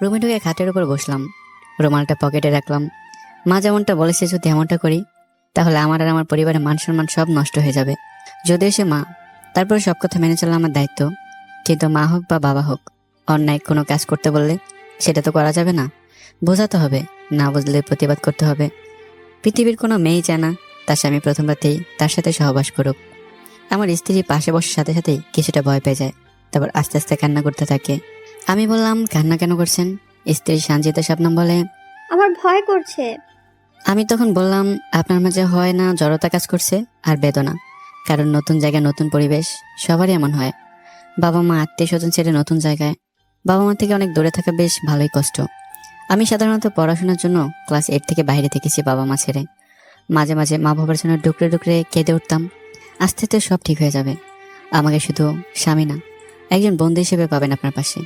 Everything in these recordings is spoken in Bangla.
রুমে ঢুকে খাটের উপর বসলাম, রুমালটা পকেটে রাখলাম। মা যেমনটা বলেছে যদি এমনটা করি তাহলে আমার আর আমার পরিবারের মান সম্মান সব নষ্ট হয়ে যাবে। যদিও সে মা, তারপরে সব কথা মেনে চলা আমার দায়িত্ব। কিন্তু মা হোক বা বাবা হোক, অন্যায় কোনো কাজ করতে বললে সেটা তো করা যাবে না, বোঝাতে হবে, না বুঝলে প্রতিবাদ করতে হবে। পৃথিবীর কোনো মেয়েই চায় না তার স্বামী প্রথম রাতেই তার সাথে সহবাস করুক। আমার স্ত্রী পাশে বসার সাথে সাথেই কিছুটা ভয় পেয়ে যায়, তারপর আস্তে আস্তে কান্না করতে থাকে। আমি বললাম, কান্না কেন করছেন? স্ত্রী সানজিদা শাবনাম বলে, আমার ভয় করছে। আমি তখন বললাম, আপনার মাঝে হয় না জড়তা কাজ করছে আর বেদনা, কারণ নতুন জায়গায় নতুন পরিবেশ সবারই এমন হয়। বাবা মা আত্মীয় স্বজন ছেড়ে নতুন জায়গায় বাবা মা থেকে অনেক দূরে থাকা বেশ ভালোই কষ্ট। আমি সাধারণত পড়াশোনার জন্য ক্লাস 8 থেকে বাইরে থেকেছি বাবা মা ছেড়ে। মাঝে মাঝে মা বাবার জন্য ডুকরে ডুকরে কেঁদে উঠতাম। আস্তে আস্তে সব ঠিক হয়ে যাবে, আমাকে শুধু স্বামী না, একজন বন্ধু হিসেবে পাবেন আপনার পাশে।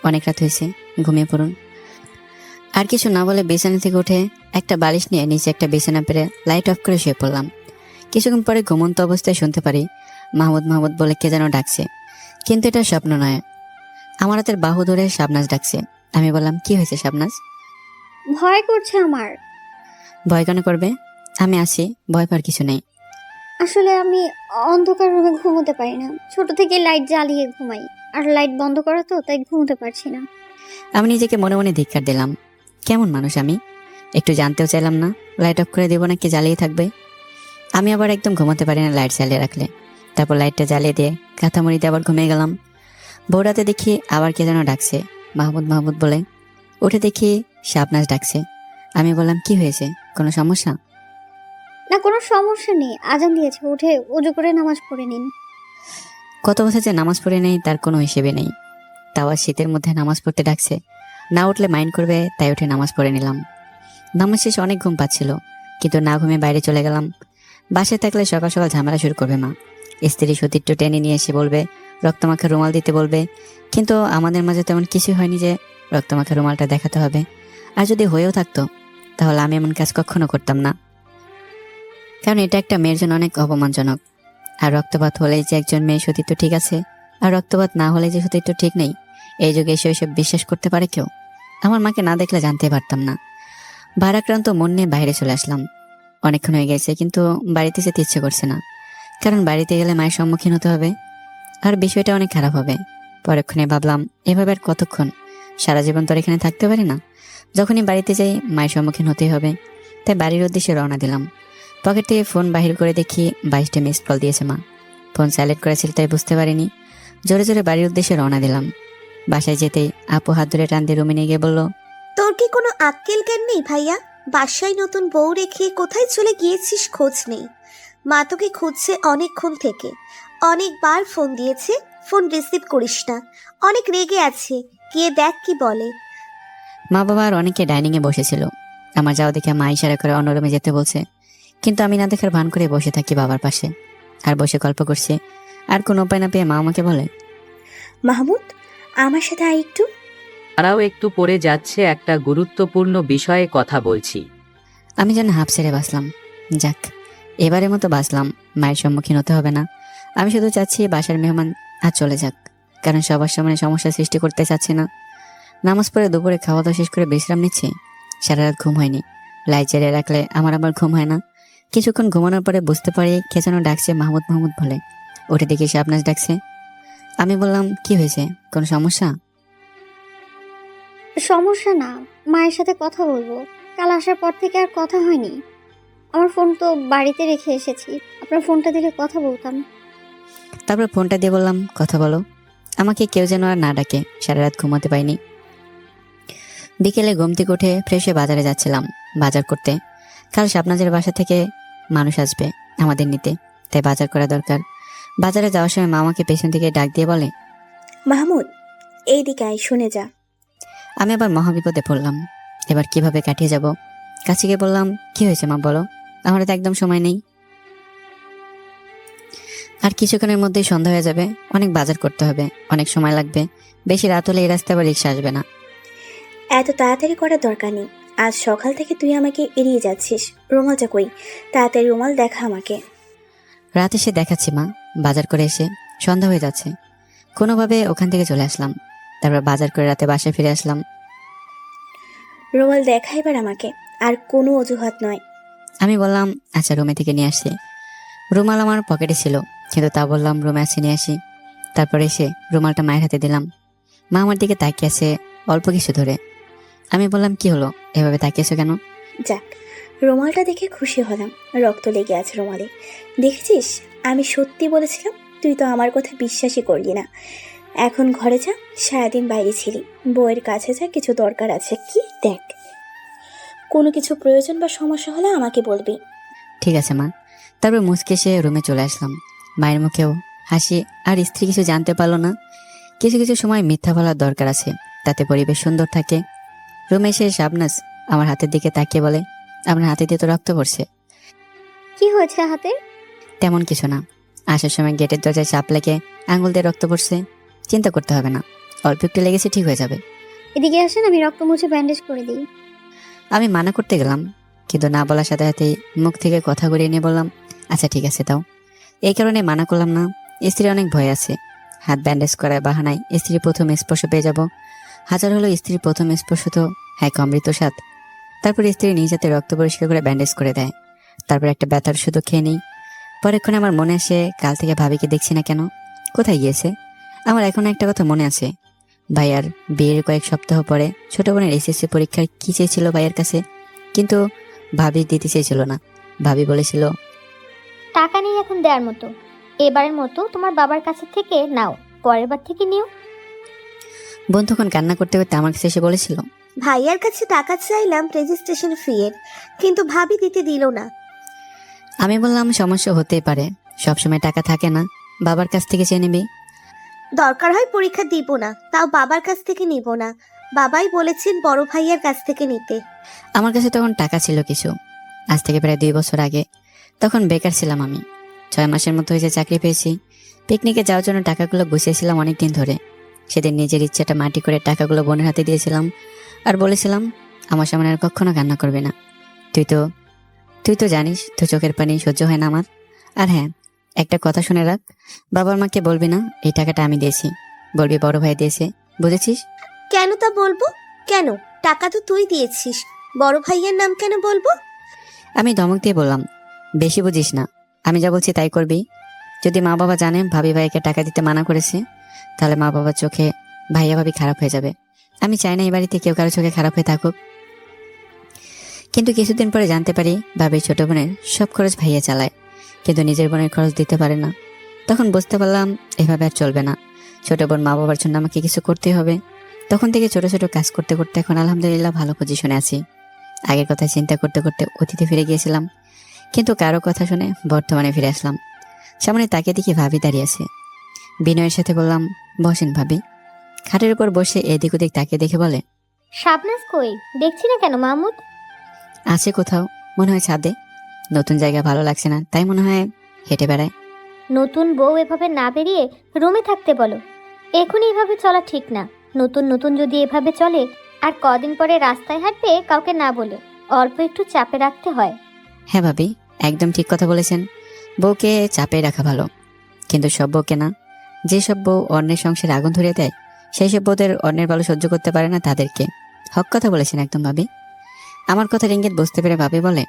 অনেক রাত হয়েছে, ঘুমিয়ে পড়ুন। আর কিছু না বলে বিছানা থেকে উঠে একটা বালিশ নিয়ে নিচে একটা বিছানা পেরে লাইট অফ করে শুয়ে পড়লাম। কিছুক্ষণ পরে ঘুমন্ত অবস্থায় শুনতে পারি মাহমুদ মাহমুদ বলে কে যেন ডাকছে, কিন্তু এটা স্বপ্ন নয়। আমার হাতের বাহু ধরে শাবনাজ ডাকছে। আমি বললাম, কি হয়েছে শাবনাজ? ভয় করছে আমার। ভয় কেন করবে? আমি আছি, ভয় পাওয়ার কিছু নেই। আসলে আমি অন্ধকার রুমে ঘুমোতে পারি না, ছোট থেকে লাইট জ্বালিয়ে ঘুমাই, আর লাইট বন্ধ করা তো, তাই ঘুমোতে পারছি না। আমি নিজেকে মনে মনে ধিক্কার দিলাম। কেমন মানুষ আমি, একটু জানতেও চাইলাম না লাইট অফ করে দেবো নাকি জ্বালিয়ে থাকবে। আমি আবার একদম ঘুমাতে পারি না লাইট জ্বালিয়ে রাখলে। তারপর লাইটটা জ্বালিয়ে দিয়ে কাঁথামুড়িতে আবার ঘুমিয়ে গেলাম। ভোররাতে দেখি আবার কে যেন ডাকছে, মাহমুদ মাহমুদ বলে। উঠে দেখি শাবনাজ ডাকছে। আমি বললাম, কি হয়েছে, কোনো সমস্যা? না, কোনো সমস্যা নেই, আজান দিয়েছে, উঠে উজু করে নামাজ পড়ে নিন। কত বছর যে নামাজ পড়ে নেই তার কোনো হিসেবে নেই, তাও আর শীতের মধ্যে নামাজ পড়তে ডাকছে। না উঠলে মাইন্ড করবে, তাই উঠে নামাজ পড়ে নিলাম। নামাজ শেষে অনেক ঘুম পাচ্ছিল, কিন্তু না ঘুমিয়ে বাইরে চলে গেলাম। বাসায় থাকলে সকাল সকাল ঝামেলা শুরু করবে মা। স্ত্রী সতীর্থ টেনে নিয়ে এসে বলবে, রক্তমাখা রুমাল দিতে বলবে। কিন্তু আমাদের মাঝে তেমন কিছু হয়নি যে রক্তমাখা রুমালটা দেখাতে হবে। আর যদি হয়েও থাকতো তাহলে আমি এমন কাজ কখনো করতাম না, কারণ এটা একটা মেয়ের জন্য অনেক অপমানজনক। আর রক্তপাত হলেই যে একজন মেয়ে সতীর্থ ঠিক আছে, আর রক্তপাত না হলে যে সতীর্থ ঠিক নেই, এই যুগে এসে ওইসব বিশ্বাস করতে পারে কেউ? আমার মাকে না দেখলে জানতে পারতাম না। ভারাক্রান্ত মন নিয়ে বাইরে চলে আসলাম। অনেকক্ষণ হয়ে গেছে, কিন্তু বাড়িতে যেতে ইচ্ছে করছে না, কারণ বাড়িতে গেলে মায়ের সম্মুখীন হতে হবে, আর বিষয়টা অনেক খারাপ হবে। পরক্ষণে ভাবলাম, এভাবে আর কতক্ষণ, সারা জীবন তো আর এখানে থাকতে পারি না। যখনই বাড়িতে যাই মায়ের সম্মুখীন হতেই হবে, তাই বাড়ির উদ্দেশ্যে রওনা দিলাম। পকেট থেকে ফোন বাহির করে দেখি 22টা মিসড কল দিয়েছে মা। ফোন সাইলেন্ট করেছিল তাই বুঝতে পারিনি। জোরে জোরে বাড়ির উদ্দেশ্যে রওনা দিলাম। বাসায় যেতেই আপু হাত ধরে টান দিয়ে রুমে নিয়ে গিয়ে বলল, তোর কি কোনো আক্কেল জ্ঞান নেই ভাইয়া? বাসায় নতুন বউ রেখে কোথায় চলে গিয়েছিস খোঁজ নেই। মা তোকে খুঁজছে অনেকক্ষণ থেকে, অনেকবার ফোন দিয়েছে, ফোন রিসিভ করিস না, অনেক রেগে আছে, গিয়ে দেখ কি বলে। মা বাবা আর অনেকে ডাইনিংয়ে বসেছিল। আমার যাওয়া দেখে মা ইশারা করে অন্য রুমে যেতে বলছে, কিন্তু আমি না দেখার ভান করে বসে থাকি বাবার পাশে, আর বসে গল্প করছি। আর কোনো উপায় না পেয়ে মা আমাকে বলে, মাহমুদ, আমার সাথে আয় একটু। তারাও একটু পড়ে যাচ্ছে, একটা গুরুত্বপূর্ণ বিষয়ে কথা বলছি। আমি যেন হাফ ছেড়ে বাঁচলাম। যাক, এবারের মতো বাঁচলাম, মায়ের সম্মুখীন হতে হবে না। আমি শুধু চাচ্ছি বাসার মেহমান আর চলে যাক, কারণ সবার সামনে সমস্যা সৃষ্টি করতে চাচ্ছি না। নামাজ পড়ে দুপুরে খাওয়া দাওয়া শেষ করে বিশ্রাম নিচ্ছি। সারা রাত ঘুম হয়নি, লাইট জ্বালিয়ে রাখলে আমার আবার ঘুম হয় না। কিছুক্ষণ ঘুমানোর পরে বুঝতে পারি কে যেন ডাকছে মাহমুদ মাহমুদ বলে। উঠে দেখি শাবনাজ ডাকছে। আমি বললাম, কি হয়েছে, কোনো সমস্যা? সমস্যা না, মায়ের সাথে কথা বলবো। কাল আসার পর থেকে আর কথা হয়নি। আমার ফোন তো বাড়িতে রেখে এসেছি, আপনার ফোনটা দিলে কথা বলতাম। তারপর ফোনটা দিয়ে বললাম, কথা বলো। আমাকে কেউ যেন আর না ডাকে, সারা রাত ঘুমাতে পাইনি। বিকেলে ঘুম থেকে উঠে ফ্রেশ হয়ে বাজারে যাচ্ছিলাম বাজার করতে। কাল শাবনাজের বাসা থেকে মানুষ আসবে আমাদের নিতে, তাই বাজার করা দরকার। বাজারে যাওয়ার সময় মা আমাকে পেছন থেকে ডাক দিয়ে বলে, মাহমুদ, এইদিকে আয়, শুনে যা। আমি আবার মহাবিপদে পড়লাম। এবার কিভাবে কাটিয়ে যাব? কাছে গিয়ে বললাম, কি হয়েছে মা, বলো, আমার তো একদম সময় নেই। আর কিছুক্ষণের মধ্যেই সন্ধ্যা হয়ে যাবে, অনেক বাজার করতে হবে, অনেক সময় লাগবে। বেশি রাত হলে এই রাস্তায় আবার রিক্সা আসবে না। এত তাড়াতাড়ি করার দরকার নেই, আজ সকাল থেকে তুই আমাকে এড়িয়ে যাচ্ছিস। রুমালটা কই? তাড়াতাড়ি রুমাল দেখা আমাকে। রাত এসে দেখাচ্ছি মা। বাজার করে এসে সন্ধ্যা হয়ে যাচ্ছে, কোনোভাবে ওখান থেকে চলে আসলাম। তারপর বাজার করে রাতে বাসায় ফিরে আসলাম। রুমাল দেখা এবার আমাকে, আর কোনো অজুহাত নয়। আমি বললাম আচ্ছা রুমে থেকে নিয়ে আসছি। রুমাল আমার পকেটে ছিল, কিন্তু তা বললাম রুমে আসি নিয়ে আসি। তারপরে এসে রুমালটা মায়ের হাতে দিলাম। মা আমার দিকে তাকিয়ে আছে অল্প কিছু ধরে। আমি বললাম কি হলো, এভাবে তাকিয়েছো কেন? যাক, রুমালটা দেখে খুশি হলাম। রক্ত লেগে আছে রুমালে। দেখেছিস, আমি সত্যি বলেছিলাম, তুই তো আমার কথা বিশ্বাসই করলি না। এখন ঘরে যা, সারাদিন বাইরে ছিলি, বউয়ের কাছে যা, কিছু দরকার আছে কি দেখ। কোনো কিছু প্রয়োজন বা সমস্যা হলে আমাকে বলবি। ঠিক আছে মা। তারপর মুচকে এসে রুমে চলে আসলাম। মায়ের মুখেও হাসি, আর স্ত্রী কিছু জানতে পারলো না। কিছু কিছু সময় মিথ্যা বলার দরকার আছে, তাতে পরিবেশ সুন্দর থাকে। রুমে এসে শাবনাজ আমার হাতের দিকে তাকিয়ে বলে, আপনার হাতে দিয়ে তো রক্ত পড়ছে। কি হয়েছে হাতে? তেমন কিছু না, আসার সময় গেটের দরজায় চাপ লেগে আঙুল দিয়ে রক্ত পড়ছে। চিন্তা করতে হবে না, অল্প একটু লেগেছে, ঠিক হয়ে যাবে। এদিকে আসেন, আমি রক্ত মুছে ব্যান্ডেজ করে দিই। আমি মানা করতে গেলাম, কিন্তু না বলার সাথে সাথেই মুখ থেকে কথা ঘুরিয়ে নিয়ে বললাম আচ্ছা ঠিক আছে তাও। এই কারণে মানা করলাম না। স্ত্রী অনেক ভয় আছে, হাত ব্যান্ডেজ করার বাহানায় স্ত্রীর প্রথম স্পর্শ পেয়ে যাব। হাজার হলো স্ত্রীর প্রথম স্পর্শ তো এক অমৃত স্বাদ। তারপর স্ত্রী নিজ হাতে রক্ত পরিষ্কার করে ব্যান্ডেজ করে দেয়। তারপর একটা ব্যথার শুধু খেয়ে নিই। পরেক্ষণে আমার মনে আসে কাল থেকে ভাবিকে দেখছি না কেন, কোথায় গিয়েছে। আমার এখন একটা কথা মনে আছে, ভাইয়ার বিয়ের কয়েক সপ্তাহ পরে ছোট বোনের এসএসসি পরীক্ষার কি চেয়েছিল ভাইয়ের কাছে, কিন্তু ভাবি দিতে চেয়েছিল না। ভাবি বলেছিল টাকা নেই এখন দেওয়ার মতো, এবারের মতো তোমার বাবার কাছে থেকে নাও, পরের বার থেকে নিও। বোন তখন কান্না করতে করতে আমার কাছে এসে বলেছিল ভাইয়ার কাছে টাকা চাইলাম রেজিস্ট্রেশন ফি এর, কিন্তু ভাবি দিতে দিল না। আমি বললাম সমস্যা হতেই পারে, সবসময় টাকা থাকে না, বাবার কাছ থেকে চেয়ে নিবি। দরকার হয় পরীক্ষা দিব না, তাও বাবার কাছ থেকে নিব না। বাবাই বলেছেন বড় ভাইয়ার কাছ থেকে নিতে। আমার কাছে তখন টাকা ছিল কিছু, আজ থেকে প্রায় 2 বছর আগে। তখন বেকার ছিলাম আমি, 6 মাসের মতো হয়েছে চাকরি পেয়েছি। পিকনিকে যাওয়ার জন্য টাকাগুলো গুছিয়েছিলাম অনেকদিন ধরে। সেদিন নিজের ইচ্ছাটা মাটি করে টাকাগুলো বোনের হাতে দিয়েছিলাম, আর বলেছিলাম আমার সামনে আর কখনো কান্না করবে না। তুই তো জানিস তো চোখের পানি সহ্য হয় না আমার। আর হ্যাঁ, একটা কথা শুনে রাখ, বাবার মাকে বলবি না এই টাকাটা আমি দিয়েছি, বলবি বড় ভাই দিয়েছে, বুঝেছিস? কেন তা বলবো? কেন? টাকা তো তুই দিয়েছিস, বড় ভাইয়ার নাম কেন বলবো? আমি ধমক দিয়ে বললাম বেশি বুঝিস না, আমি যা বলছি তাই করবি। যদি মা বাবা জানে ভাবি ভাইকে টাকা দিতে মানা করেছে, তাহলে মা বাবার চোখে ভাইয়া ভাবি খারাপ হয়ে যাবে। আমি চাই না এই বাড়িতে কেউ কারো চোখে খারাপ হয়ে থাকুক। কিন্তু কিছুদিন পরে জানতে পারি ভাবির ছোট বোনের সব খরচ ভাইয়া চালায়, কিন্তু নিজের বোনের খরচ দিতে পারে না। তখন বুঝতে পারলাম এভাবে আর চলবে না, ছোট বোন মা বাবার জন্য আমাকে কিছু করতে হবে। তখন থেকে ছোট ছোট কাজ করতে করতে এখন আলহামদুলিল্লাহ ভালো পজিশনে আছি। আগের কথা চিন্তা করতে করতে অতীতে ফিরে গিয়েছিলাম, কিন্তু কারো কথা শুনে বর্তমানে ফিরে আসলাম। সামনে তাকে দেখি ভাবি দাঁড়িয়ে আছে। বিনয়ের সাথে বললাম বসেন ভাবি। খাটের উপর বসে এদিক ওদিক তাকে দেখে বলে শাবনাজ কই, দেখছি না কেন মাহমুদ? আছে কোথাও, মনে হয় ছাদে। নতুন জায়গা ভালো লাগছে না, তাই মনে হয় হেঁটে বেড়ায়। নতুন বউ এভাবে না বেরিয়ে রুমে থাকতে বলো। এখনই এভাবে চলা ঠিক না। নতুন নতুন যদি এভাবে চলে, আর কদিন পরে রাস্তায় হাঁটবে কাউকে না বলে, অল্প একটু চাপে রাখতে হয়। হ্যাঁ ভাবি, একদম ঠিক কথা বলেছেন। বউকে চাপে রাখা ভালো, কিন্তু সব বউকে না। যে সব বউ অন্যের সংসারে আগুন ধরিয়ে দেয়, সেই সব বউদের অন্যের ভালো সহ্য করতে পারে না, তাদেরকে। হক কথা বলেছেন একদম ভাবি। আমার কথার ইঙ্গিত বুঝতে পেরে ভাবি বলে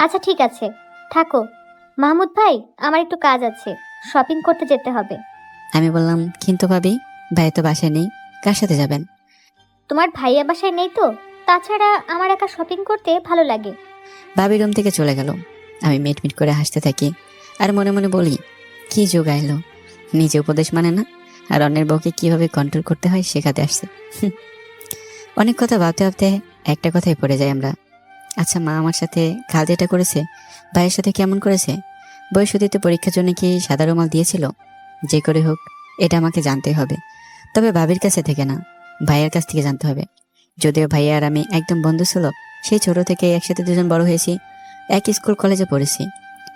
আচ্ছা ঠিক আছে, থাকো। মাহমুদ ভাই, আমার একটু কাজ আছে, শপিং করতে যেতে হবে। আমি বললাম কিন্তু ভাবি, ভাই তো বাসায় নেই, কার সাথে যাবেন? তোমার ভাইয়া বাসায় নেই তো, তাছাড়া আমার একা শপিং করতে ভালো লাগে। ভাবি রুম থেকে চলে গেল। আমি মিট মিট করে হাসতে থাকি, আর মনে মনে বলি কি যোগ আইলো, নিজে উপদেশ মানে না, আর অন্যের বউকে কিভাবে কন্ট্রোল করতে হয় শেখাতে আসছে। অনেক কথা ভাবতে ভাবতে একটা কথাই পড়ে যায় আমরা। আচ্ছা মা আমার সাথে কাল যেটা করেছে, ভাইয়ের সাথে কেমন করেছে? বয়সুদিতে পরীক্ষার জন্য কি সাদা রুমাল দিয়েছিল? যে করে হোক এটা আমাকে জানতে হবে, তবে ভাবির কাছে থেকে না, ভাইয়ের কাছ থেকে জানতে হবে। যদিও ভাইয়া আর আমি একদম বন্ধু ছিল, সেই ছোট থেকে একসাথে দুজন বড় হয়েছি, এক স্কুল কলেজে পড়েছি।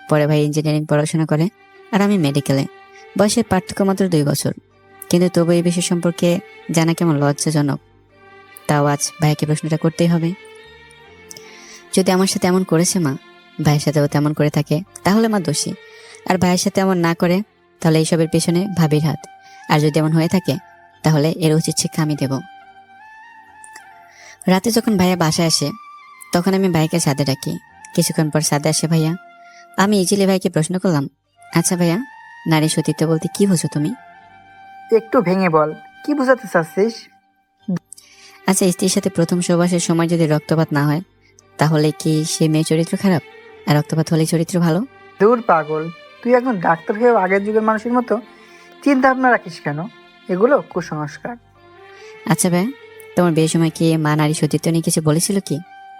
পরে ভাই ইঞ্জিনিয়ারিং পড়াশোনা করে, আর আমি মেডিকেলে। বয়সের পার্থক্য মাত্র 2 বছর, কিন্তু তবু এই বিষয় সম্পর্কে জানা কেমন লজ্জাজনক। তাও আজ ভাইকে প্রশ্নটা করতেই হবে। যদি আমার সাথে এমন করেছে মা, ভাইয়ের সাথেও তেমন করে থাকে, তাহলে মা দোষী। আর ভাইয়ের সাথে এমন না করে, তাহলে এইসবের পেছনে ভাবির হাত। আর যদি এমন হয়ে থাকে, তাহলে এর উচিত শিক্ষা আমি দেব। রাতে যখন ভাইয়া বাসায় আসে তখন আমি ভাইকে সাথে ডাকি। কিছুক্ষণ পর সাথে আসে ভাইয়া। আমি ইজিলি ভাইকে প্রশ্ন করলাম, আচ্ছা ভাইয়া, নারী সতীত্ব বলতে কি বোঝো তুমি? একটু ভেঙে বল, কি বোঝাতে চাচ্ছিস? আচ্ছা, স্ত্রীর সাথে প্রথম সহবাসের সময় যদি রক্তপাত না হয় তাহলে কি সে মেয়ে চরিত্র খারাপ, আর রক্তপাত হলে চরিত্র ভালো? দূর পাগল, তুই একজন ডাক্তার হয়েও আগের যুগের মানুষের মতো চিন্তা ভাবনা রাখিস কেন? এগুলো কুসংস্কার। আচ্ছা ভাইয়া, তোমার বিয়ের সময় কি মা নারী সতীত্ব নিয়ে কিছু বলেছিল কি,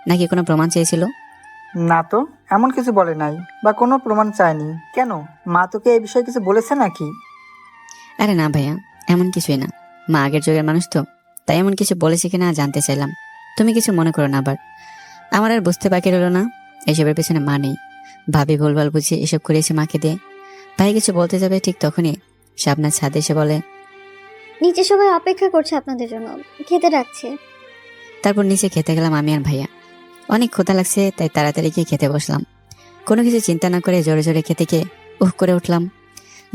নাকি কোনো প্রমাণ চেয়েছিল? না তো, এমন কিছু বলে নাই বা কোনো প্রমাণ চায়নি। কেন, মা তোকে এই বিষয়ে কিছু বলেছে নাকি? আরে না ভাইয়া, এমন কিছুই না। মা আগের যুগের মানুষ তো, তাই এমন কিছু বলেছে কিনা জানতে চাইলাম। তুমি কিছু মনে করো না আবার। আমার আর বুঝতে বাকি রইল না এসবের পেছনে মা নেই। ভাবি ভুলভাল বুঝিয়ে এসব করেছে মাকে দিয়ে। ভাই কিছু বলতে যাবে ঠিক তখনই শাবনাজ ছাদে এসে বলে, নিচে সবাই অপেক্ষা করছে আপনাদের জন্য, খেতে ডাকছে। তারপর নিচে খেতে গেলাম আমি আর ভাইয়া। অনেক ক্ষুধা লাগছে তাই তাড়াতাড়ি গিয়ে খেতে বসলাম। কোনো কিছু চিন্তা না করে জোরে জোরে খেতে গিয়ে করে উঠলাম।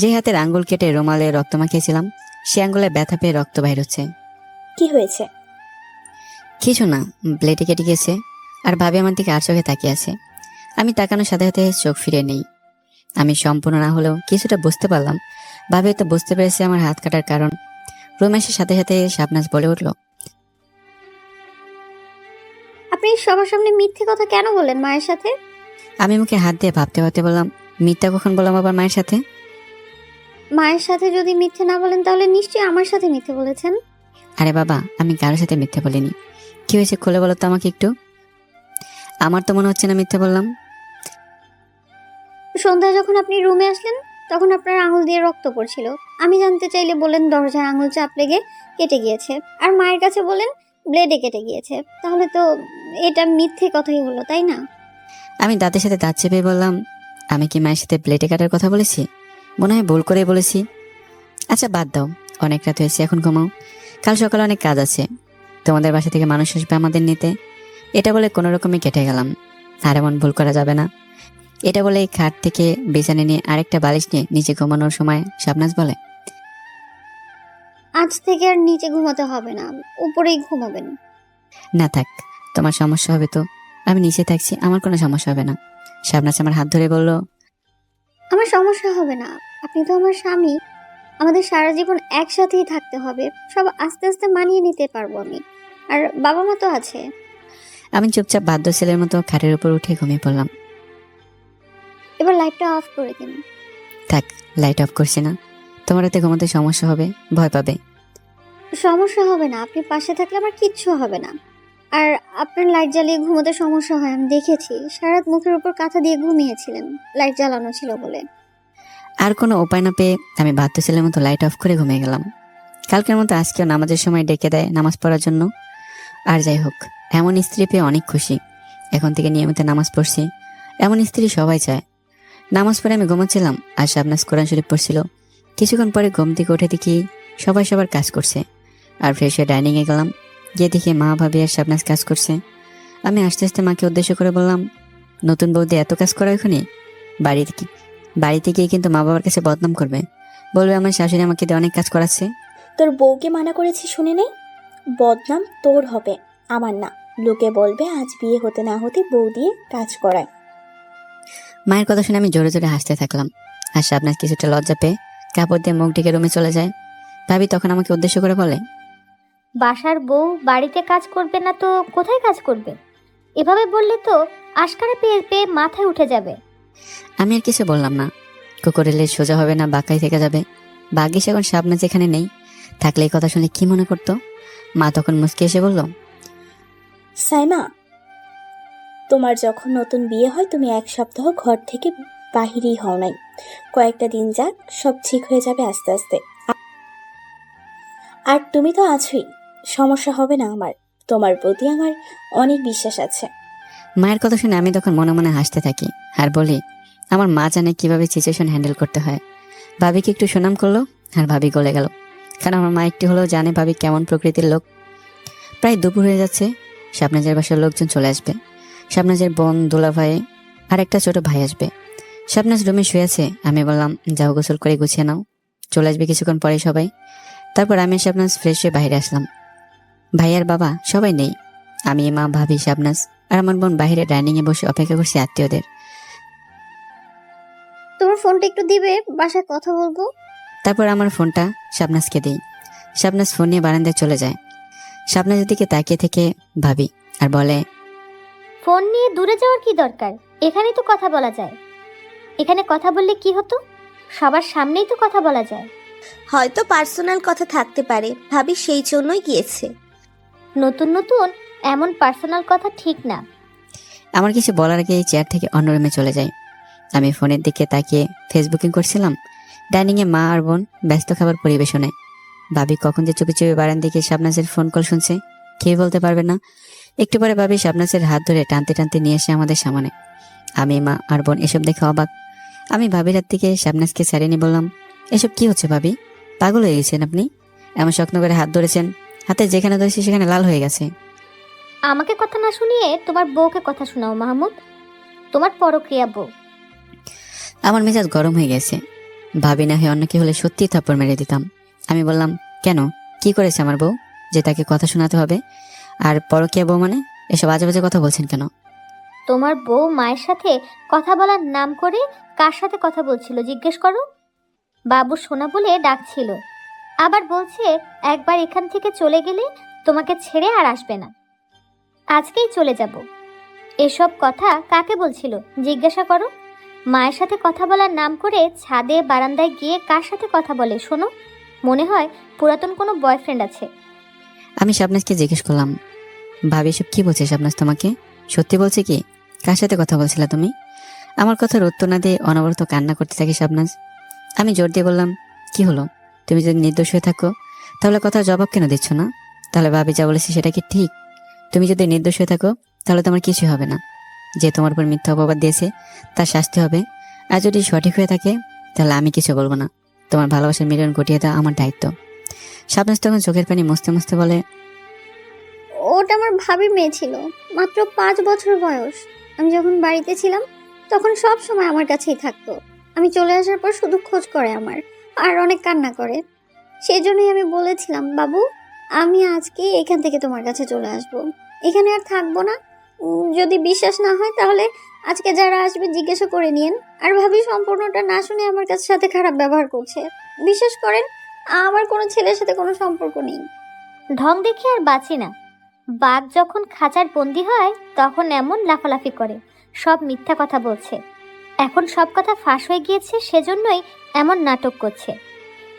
যে হাতের আঙ্গুল কেটে রুমালে রক্ত মাখিয়েছিলাম সে আঙ্গুলে ব্যথা পেয়ে রক্ত বাইর হচ্ছে। কি হয়েছে? কিছু না, ব্লেডে কেটে গেছে। আর ভাবি আমার দিকে আর চোখে তাকিয়ে আছে। আমি তাকানোর সাথে সাথে চোখ ফিরে নেই। আমি সম্পূর্ণ না হলেও কিছুটা বুঝতে পারলাম ভাবি তো বুঝতে পেরেছে আমার হাত কাটার কারণ। রুমে এসে সাথে সাথে শাবনাজ বলে উঠল, আপনি সবার সামনে মিথ্যে কথা কেন বললেন মায়ের সাথে? আমি মুখে হাত দিয়ে ভাবতে ভাবতে বললাম, মিথ্যা কখন বললাম আবার মায়ের সাথে? মায়ের সাথে যদি মিথ্যে না বলেন তাহলে নিশ্চয়ই আমার সাথে মিথ্যে বলেছেন। আরে বাবা, আমি কারোর সাথে মিথ্যে বলিনি। কি হয়েছে খুলে বলো তো আমাকে একটু। আমার তো মনে হচ্ছে না মিথ্যে বললাম। সন্ধ্যায় যখন আপনি রুমে আসলেন তখন আপনার আঙুল দিয়ে রক্ত পড়ছিল। আমি জানতে চাইলে বলেন দরজায় আঙুল চাপ লেগে কেটে গিয়েছে, আর মায়ের কাছে বলেন ব্লেডে কেটে গিয়েছে। তাহলে তো এটা মিথ্যে কথাই হলো, তাই না? আমি দাঁতের সাথে দাঁত চেপে বললাম, আমি কি মায়ের সাথে প্লেটে কাটার কথা বলেছি? মনে হয় ভুল করে বলেছি। আচ্ছা বাদ দাও, অনেক রাত হয়েছে, এখন ঘুমাও। কাল সকালে অনেক কাজ আছে। তোমাদের বাসা থেকে মানুষ আসবে আমাদের নিতে। এটা বলে কোনো রকমে কেটে গেলাম। আর এমন ভুল করা যাবে না। এটা বলে এই খাট থেকে বিছানে নিয়ে আরেকটা বালিশ নিয়ে নিচে ঘুমানোর সময় শাবনাজ বলে, আজ থেকে আর নিচে ঘুমাতে হবে না, উপরেই ঘুমাবেন। না থাক, তোমার সমস্যা হবে তো। আমি নিচে থাকছি, আমার কোনো সমস্যা হবে না। শাবনাজ আমার হাত ধরে বলল, আমার সমস্যা হবে না, আপনি তো আমার স্বামী। আমাদের সারা জীবন একসাথেই থাকতে হবে, সব আস্তে আস্তে মানিয়ে নিতে পারবো আমি। আর বাবা মা তো আছে। আমি চুপচাপ বাধ্য ছেলের মতো খাটের উপর উঠে ঘুমিয়ে পড়লাম। এবার লাইটটা অফ করে দিন। থাক, লাইট অফ করছি না। তোমার রাতে ঘুমাতে সমস্যা হবে, ভয় পাবে। সমস্যা হবে না, আপনি পাশে থাকলে আমার কিচ্ছু হবে না। আর আপনার লাইট জ্বালিয়ে ঘুমোতে সমস্যা হয়, আমি দেখেছি। সারাত মুখের উপর কাঁথা দিয়ে ঘুমিয়েছিলেন, লাইট জ্বালানো ছিল বলে। আর কোনো উপায় না পেয়ে আমি বাধ্য ছেলের মতো লাইট অফ করে ঘুমিয়ে গেলাম। কালকের মতো আজকেও নামাজের সময় ডেকে দেয় নামাজ পড়ার জন্য। আর যাই হোক, এমন স্ত্রী পেয়ে অনেক খুশি। এখন থেকে নিয়মিত নামাজ পড়ছি। এমন স্ত্রী সবাই চায়। নামাজ পড়ে আমি ঘুমাচ্ছিলাম আর শাবনাজ কোরআন শরীফ পড়ছিল। কিছুক্ষণ পরে ঘুম থেকে উঠে দেখি সবাই সবার কাজ করছে। আর ফ্রেশ হয়ে ডাইনিংয়ে গেলাম। গিয়ে দেখি মা, ভাবি আর শাবনাজ কাজ করছে। আমি আস্তে আস্তে মাকে উদ্দেশ্য করে বললাম, নতুন বৌদি এত কাজ করা ওখানে? বাড়িতে গিয়ে কিন্তু মা বাবার কাছে বদনাম করবে, বলবে আমার শাশুড়ি আমাকে দিয়ে অনেক কাজ করাচ্ছে। তোর বউকে মানা করেছি শুনে নেই? বদনাম তোর হবে, আমার না। লোকে বলবে আজ বিয়ে হতে না হতে বউ দিয়ে কাজ করায়। মায়ের কথা শুনে আমি জোরে জোরে হাসতে থাকলাম। আর শাবনাজ কিছুটা লজ্জা পেয়ে কাপড় দিয়ে মুখ ঢেকে রুমে চলে যায়। ভাবি তখন আমাকে উদ্দেশ্য করে বলে, বাসার বউ বাড়িতে কাজ করবে না তো কোথায় কাজ করবে? এভাবে বললে তো আশকারা পেয়ে পেয়ে মাথায় উঠে যাবে। আমি আর কিছু বললাম না। কুকুরেলে সোজা হবে না, বাঁকাই থেকে যাবে। ভাগ্যিস এখন শাবনাজ এখানে নেই, থাকলে এই কথা শুনলে কি মনে করতো। মা তখন মুচকে এসে বলল, সাইমা, তোমার যখন নতুন বিয়ে হয় তুমি 1 সপ্তাহ ঘর থেকে বাহিরেই হও নাই। কয়েকটা দিন যাক, সব ঠিক হয়ে যাবে আস্তে আস্তে। আর তুমি তো আছোই, সমস্যা হবে না আমার। তোমার প্রতি আমার অনেক বিশ্বাস আছে। মায়ের কথা শুনে আমি তখন মনে মনে হাসতে থাকি আর বলি, আমার মা জানে কিভাবে সিচুয়েশন হ্যান্ডেল করতে হয়। ভাবিকে একটু সুনাম করলো আর ভাবি গলে গেল, কারণ আমার মা একটু হলেও জানে ভাবি কেমন প্রকৃতির লোক। প্রায় দুপুর হয়ে যাচ্ছে। শাবনাজের বাসার লোকজন চলে আসবে। শাবনাজের বোন, দুলা ভাই আর একটা ছোট ভাই আসবে। শাবনাজ রুমে শুয়ে আছে। আমি বললাম, যাও গোসল করে গুছিয়ে নাও, চলে আসবে কিছুক্ষণ পরে সবাই। তারপর আমি শাবনাজ ফ্রেশ হয়ে বাইরে আসলাম। ভাইয়ার বাবা সবাই নেই। আমি, মা, ভাবি, শাবনাজ আর আমার বোন বাইরে ডাইনিংয়ে বসে অপেক্ষা করছি আত্মীয়দের। তোমার ফোনটা একটু দিবে, বাসায় কথা বলবো। তারপর আমার ফোনটা শাবনাজকে দিই। শাবনাজ ফোন নিয়ে বারান্দায় চলে যায়। শাবনাজের দিকে তাকিয়ে থেকে ভাবি আর বলে, ফোন নিয়ে দূরে যাওয়ার কি দরকার? এখানেই তো কথা বলা যায়। এখানে কথা বললে কি হতো? সবার সামনেই তো কথা বলা যায়। হয়তো পার্সোনাল কথা থাকতে পারে, ভাবি সেই জন্যই গিয়েছে। নতুন নতুন এমন পার্সোনাল কথা ঠিক না। আমার কিছু বলার আগে এই চেয়ার থেকে অন্য রুমে চলে যায়। আমি ফোনের দিকে তাকিয়ে ফেসবুকিং করছিলাম। ডাইনিংয়ে মা আর বোন ব্যস্ত খাবার পরিবেশনে। ভাবি কখন যে চুপি চুপি বারান্দায় দিকে শাবনাজের ফোন কল শুনছে কেউ বলতে পারবে না। একটু পরে ভাবি শাবনাজের হাত ধরে টানতে টানতে নিয়ে এসে আমাদের সামনে। আমি, মা আর বোন এসব দেখে অবাক। আমি ভাবির হাত থেকে শাবনাজকে ছাড়িয়ে নিয়ে বললাম, এসব কি হচ্ছে ভাবি? পাগল হয়ে গেছেন আপনি? এমন শক্ত করে হাত ধরেছেন, হাতে যেখানে ধরেছি সেখানে লাল হয়ে গেছে। আমাকে কথা না শুনিয়ে তোমার বউকে কথা শোনাও মাহমুদ, তোমার পরক্রিয়া বউ। আমার মেজাজ গরম হয়ে গেছে। ভাবি না হয়ে অন্য কি হলে সত্যিই থাপ্পড় মেরে দিতাম। আমি বললাম, কেন, কি করেছে আমার বউ যে তাকে কথা শোনাতে হবে? আর পরকীয়া বউ মানে? এসব আজে বাজে কথা বলছেন কেন? তোমার বউ মায়ের সাথে কথা বলার নাম করে কার সাথে কথা বলছিল জিজ্ঞেস করো। বাবু সোনা বলে ডাকছিল, আবার বলছে একবার এখান থেকে চলে গেলে তোমাকে ছেড়ে আর আসবে না, আজকেই চলে যাব। এসব কথা কাকে বলছিল জিজ্ঞাসা করো। মায়ের সাথে কথা বলার নাম করে ছাদে বারান্দায় গিয়ে কার সাথে কথা বলে শোনো? মনে হয় পুরাতন কোনো বয়ফ্রেন্ড আছে। আমি শাবনাজকে জিজ্ঞেস করলাম, ভাবি এসব কি বলছে শাবনাজ তোমাকে? সত্যি বলছে কি? কার সাথে কথা বলছিলা তুমি? আমার কথার উত্তর না দিয়ে অনবরত কান্না করতে থাকে শাবনাজ। আমি জোর দিয়ে বললাম, কি হলো? তুমি যদি নির্দোষ হয়ে থাকো তাহলে কথার জবাব কেন দিচ্ছ না? তাহলে ভাবি যা বলেছে সেটা কি ঠিক? তুমি যদি নির্দোষ হয়ে থাকো তাহলে তোমার কিছু হবে না। যে তোমার উপর মিথ্যা অপবাদ দিয়েছে তার শাস্তি হবে। আর যদি সঠিক হয়ে থাকে তাহলে আমি কিছু বলবো না। তোমার ভালোবাসার মিলন ঘটিয়ে দেওয়া আমার দায়িত্ব। শাবনাজ তখন চোখের পানি মুছতে মুছতে বলে, ওটা আমার ভাবির মেয়ে ছিল, মাত্র 5 বছর বয়স। আমি যখন বাড়িতে ছিলাম তখন সব সময় আমার কাছেই থাকতো। আমি চলে আসার পর শুধু খোঁজ করে আমার, আর অনেক কান্না করে। সেই জন্যই আমি বলেছিলাম, বাবু আমি আজকে এখান থেকে তোমার কাছে চলে আসব, এখানে আর থাকবো না। যদি বিশ্বাস না হয় তাহলে আজকে যারা আসবে জিজ্ঞাসা করে নিন। আর ভাবি সম্পূর্ণটা না শুনে আমার কাছে সাথে খারাপ ব্যবহার করছে। বিশ্বাস করেন, আমার কোনো ছেলের সাথে কোনো সম্পর্ক নেই। ঢং দেখে আর বাঁচি না। বাঘ যখন খাঁচার বন্দি হয় তখন এমন লাফালাফি করে, সব মিথ্যা কথা বলছে। এখন সব কথা ফাঁস হয়ে গিয়েছে, সেজন্যই এমন নাটক করছে।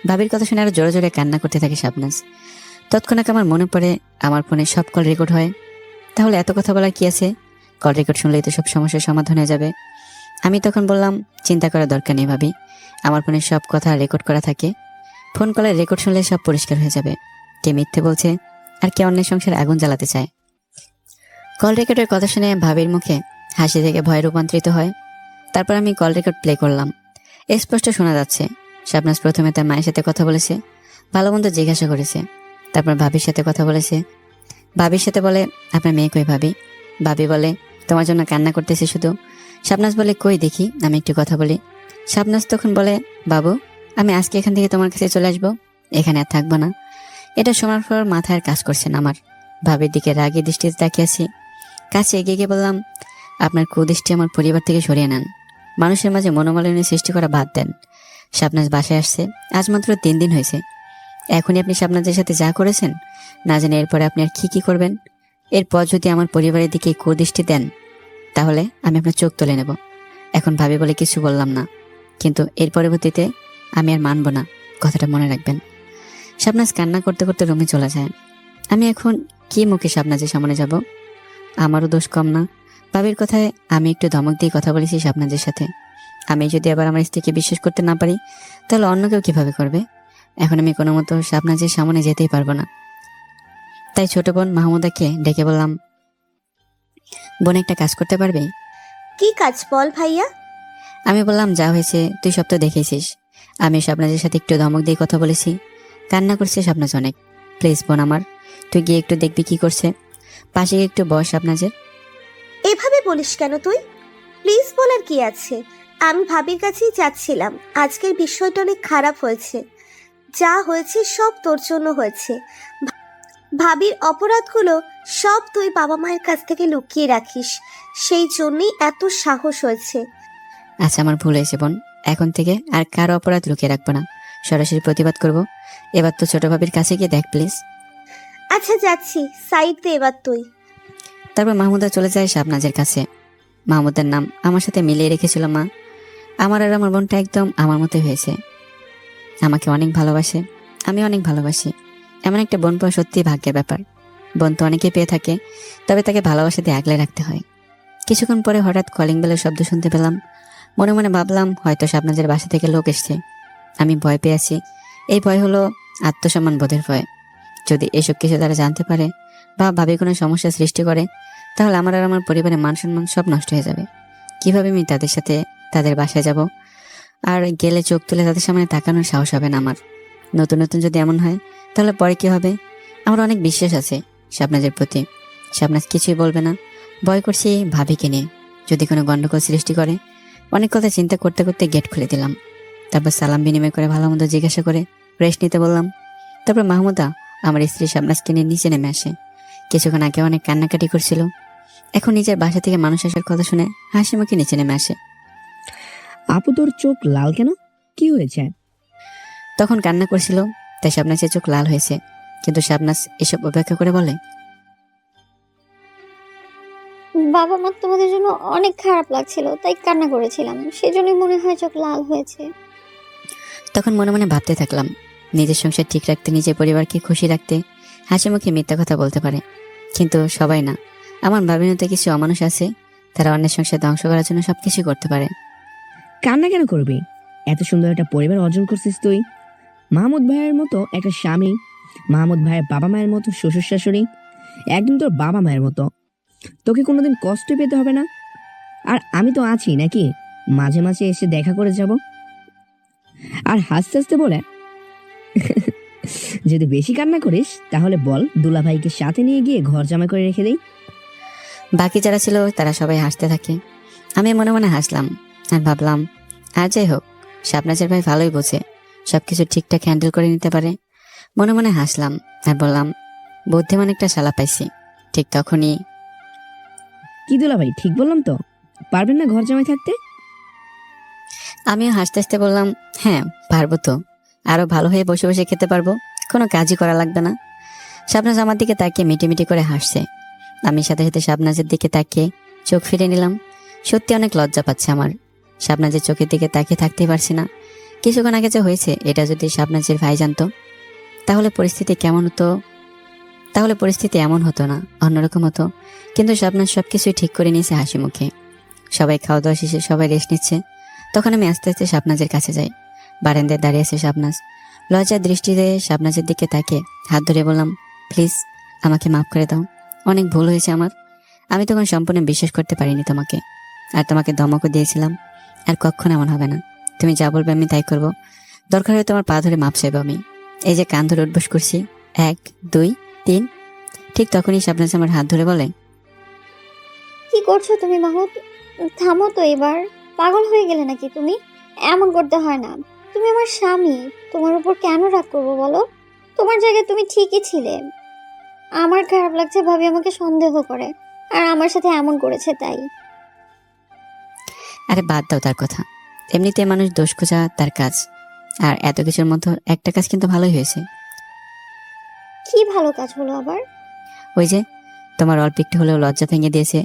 ভাবির কথা শুনে আরো জোরে জোরে কান্না করতে থাকে শাবনাজ। তৎক্ষণাৎ আমার মনে পড়ে আমার ফোনে সব কল রেকর্ড হয়। তাহলে এত কথা বলার কি আছে? কল রেকর্ড শুনলেই তো সব সমস্যার সমাধান হয়ে যাবে। আমি তখন বললাম, চিন্তা করার দরকার নেই ভাবি, আমার ফোনে সব কথা রেকর্ড করা থাকে। ফোন কলের রেকর্ড শুনলে সব পরিষ্কার হয়ে যাবে কে মিথ্যে বলছে আর কে অন্যের সংসারে আগুন জ্বালাতে চায়। কল রেকর্ডের কথা শুনে ভাবির মুখে হাসি থেকে ভয়ে রূপান্তরিত হয়। তারপর আমি কল রেকর্ড প্লে করলাম। স্পষ্ট শোনা যাচ্ছে শাবনাজ প্রথমে তার মায়ের সাথে কথা বলেছে, ভালো মন্দ জিজ্ঞাসা করেছে। তারপর ভাবির সাথে কথা বলেছে। ভাবির সাথে বলে, আপনার মেয়ে কই ভাবি? ভাবি বলে, তোমার জন্য কান্না করতেছে শুধু। শাবনাজ বলে, কই দেখি আমি একটু কথা বলি। শাবনাজ তখন বলে, বাবু আমি আজকে এখান থেকে তোমার কাছে চলে আসবো, এখানে আর থাকবো না। এটা শোনার পর মাথায় আর কাজ করছে না আমার। ভাবির দিকে রাগী দৃষ্টিতে তাকিয়ে আছি। কাছে এগিয়ে গিয়ে বললাম, আপনার কুদৃষ্টি আমার পরিবার থেকে সরিয়ে নেন। মানুষের মাঝে মনোমালিন্য সৃষ্টি করা বাদ দেন। শাবনাজ বাসায় আসছে আজ মাত্র 3 দিন হয়েছে। এখনই আপনি শাবনাজের সাথে যা করেছেন, না জানি এরপরে আপনি আর কি করবেন। এরপর যদি আমার পরিবারের দিকে কুদৃষ্টি দেন তাহলে আমি আপনার চোখ তুলে নেব। এখন ভাবি বলে কিছু বললাম না, কিন্তু এর পরবর্তীতে আমি আর মানব না, কথাটা মনে রাখবেন। শাবনাজ কান্না করতে করতে রুমে চলে যায়। আমি এখন কি মুখে শাবনাজের সামনে যাব? আমারও দোষ কম না। ভাবির কথায় আমি একটু ধমক দিয়ে কথা বলেছি শাবনাজের সাথে। আমি যদি আবার আমার স্ত্রীকে বিশ্বাস করতে না পারি তাহলে অন্য কেউ কিভাবে করবে? এখন আমি কোনো মতো শাবনাজের সামনে যেতেই পারবো না। তাই ছোট বোন মাহমুদাকে ডেকে বললাম, বোন একটা কাজ করতে পারবে? কি কাজ বল ভাইয়া? আমি বললাম, যা হয়েছে তুই সব তো দেখেছিস। আমি শাবনাজের সাথে একটু ধমক দিয়ে কথা বলেছি, কান্না করছে শাবনাজ অনেক। প্লিজ বোন আমার, তুই গিয়ে একটু দেখবি কি করছে। পাশে গিয়ে একটু বস শাবনাজের। এভাবে বলিস কেন তুই? প্লিজ বলার কি আছে? আমি ভাবির কাছেই যাচ্ছিলাম। আজকের বিষয়টা অনেক খারাপ হয়েছে। যা হয়েছে সব তোর জন্য হয়েছে। ভাবির অপরাধগুলো সব তুই বাবা মায়ের কাছ থেকে লুকিয়ে রাখিস, সেই জন্যই এত সাহস হয়েছে। আচ্ছা, আমার ভুল হয়েছে বোন। এখন থেকে আর কারো অপরাধ লুকিয়ে রাখবো না, সরাসরি প্রতিবাদ করব। এবার তো ছোট ভাবির কাছে গিয়ে দেখ প্লিজ। আচ্ছা যাচ্ছি, সাইড দে এবার তুই। তারপর মাহমুদা চলে যায় শাবনাজের কাছে। মাহমুদার নাম আমার সাথে মিলিয়ে রেখেছিল মা। আমার আর আমার বোনটা একদম আমার মতোই হয়েছে। আমাকে অনেক ভালোবাসে, আমি অনেক ভালোবাসি। এমন একটা বোন পাওয়া সত্যিই ভাগ্যের ব্যাপার। বোন তো অনেকেই পেয়ে থাকে, তবে তাকে ভালোবাসা দিয়ে আগলে রাখতে হয়। কিছুক্ষণ পরে হঠাৎ কলিং বেলের শব্দ শুনতে পেলাম। মনে মনে ভাবলাম হয়তো শাবনাজের বাসা থেকে লোক এসছে। আমি ভয় পেয়ে আছি। এই ভয় হলো আত্মসম্মান বোধের ভয়। যদি এসব কিছু তারা জানতে পারে বা ভাবে কোনো সমস্যা সৃষ্টি করে, তাহলে আমার আর আমার পরিবারের মান সম্মান সব নষ্ট হয়ে যাবে। কিভাবে আমি তাদের সাথে তাদের বাসায় যাব? আর গেলে চোখ তুলে তাদের সামনে তাকানোর সাহস হবে না আমার। নতুন নতুন যদি এমন হয়, তাহলে পরে কি হবে? আমার অনেক বিশ্বাস আছে শাবনাজের প্রতি। শাবনাজ কিছুই বলবে না। ভয় করছি ভাবিকে নিয়ে যদি কোনো গন্ডগোল সৃষ্টি করে। অনেক কথা চিন্তা করতে করতে গেট খুলে দিলাম। তারপর সালাম বিনিময় করে ভালো মন্দ জিজ্ঞাসা করে রেস্ট নিতে বললাম। তারপর মাহমুদা আমার স্ত্রী শাবনাজকে নিয়ে নিচে নেমে আসে। কিছুক্ষণ আগে অনেক কান্নাকাটি করছিল, এখন নিজের বাসা থেকে মানুষ আসার কথা শুনে হাসি মুখে নিচে নেমে আসে। আপু তোর চোখ লাল কেন, কি হয়েছে? তখন কান্না করছিল, তাই শাবনাজের চোখ লাল হয়েছে। কিন্তু শাবনাজ এসব অপেক্ষা করে বলে, বাবা মা তোমাদের জন্য অনেক খারাপ লাগছিল, তাই কান্না করেছিলাম, সেজন্যই মনে হয় চোখ লাল হয়েছে। তখন মনে মনে ভাবতে থাকলাম, নিজের সংসার ঠিক রাখতে, নিজের পরিবারকে খুশি রাখতে হাসি মুখে মিথ্যা কথা বলতে পারে, কিন্তু সবাই না। আমার ভাবির মতো কিছু অমানুষ আছে, তারা অন্যের সংসার ধ্বংস করার জন্য সবকিছু করতে পারে। কান্না কেন করবি? এত সুন্দর একটা পরিবার অর্জন করছিস তুই। মাহমুদ ভাইয়ের মতো একটা স্বামী, মাহমুদ ভাইয়ের বাবা মায়ের মতো শ্বশুর শাশুড়ি, একদম তোর বাবা মায়ের মতো। তোকে কোনোদিন কষ্ট পেতে হবে না। আর আমি তো আছি নাকি, মাঝে মাঝে এসে দেখা করে যাব। আর হাসতে হাসতে বলে, যদি বেশি কান্না করিস তাহলে বল, দুলাভাইকে সাথে নিয়ে গিয়ে ঘর জামা করে রেখে দেই। বাকি যারা ছিল তারা সবাই হাসতে থাকে। আমি মনে মনে হাসলাম আর ভাবলাম, আর যাই হোক, শাবনাজের ভাই ভালোই বোঝে, সবকিছু ঠিকঠাক হ্যান্ডেল করে নিতে পারে। মনে মনে হাসলাম আর বললাম, বুদ্ধিমান একটা শালা পাইছি। ঠিক তখনই, কি দুলাভাই, ঠিক বললাম তো? পারবেন না ঘর জামাই থাকতে? আমিও হাসতে হাসতে বললাম, হ্যাঁ পারবো তো, আরো ভালো হয়ে বসে বসে খেতে পারবো, কোনো কাজই করা লাগবে না। শাবনাজ আমার দিকে তাকিয়ে মিটি মিটি করে হাসছে। আমি সাথে সাথে শাবনাজের দিকে তাকিয়ে চোখ ফিরে নিলাম। সত্যি অনেক লজ্জা পাচ্ছে আমার। শাবনাজের চোখের দিকে তাকিয়ে থাকতেই পারছি না। কিছুক্ষণ আগে যে হয়েছে, এটা যদি শাবনাজের ভাই জানতো, তাহলে পরিস্থিতি এমন হতো না, অন্যরকম হতো। কিন্তু শাবনাজ সবকিছুই ঠিক করে নিয়েছে হাসি মুখে। সবাই খাওয়া দাওয়া শেষে সবাই রেস্ট নিচ্ছে। তখন আমি আস্তে আস্তে শাবনাজের কাছে যাই। বারান্দায় দাঁড়িয়ে আছে শাবনাজ। লজ্জার দৃষ্টিতে শাবনাজের দিকে তাকে হাত ধরে বললাম, প্লিজ আমাকে মাফ করে দাও, অনেক ভুল হয়েছে আমার। আমি তখন সম্পূর্ণ বিশ্বাস করতে পারিনি তোমাকে, আর তোমাকে ধমকও দিয়েছিলাম। আর কখনো এমন হবে না, তুমি যা বলবে আমি তাই করব। দরকার হলে তোমার পা ধরে মাপ চাইবো আমি। এই যে কান ধরে উঠবোস করছি, 1 2 3। ঠিক তখনই শাবনাজ আমার হাত ধরে বলে, কি করছো তুমি মাহুদ? থামো তো এবার, পাগল হয়ে গেলে নাকি তুমি? এমন করতে হয় না, তুমি আমার স্বামী, তোমার উপর কেন রাগ করবো বলো? তোমার জায়গায় তুমি ঠিকই ছিলে। আমার খারাপ লাগছে, ভাবি আমাকে সন্দেহ করে আর আমার সাথে এমন করেছে তাই। আরে বাদ দাও তার কথা, এমনিতে মানুষ দোষ খোঁজা তার কাজ। আর এত কিছুর মধ্যে একটা কাজ কিন্তু ভালোই হয়েছে। কি ভালো কাজ হলো আবার? ওই যে তোমার অল্প একটু হলেও লজ্জা ভেঙে দিয়েছে,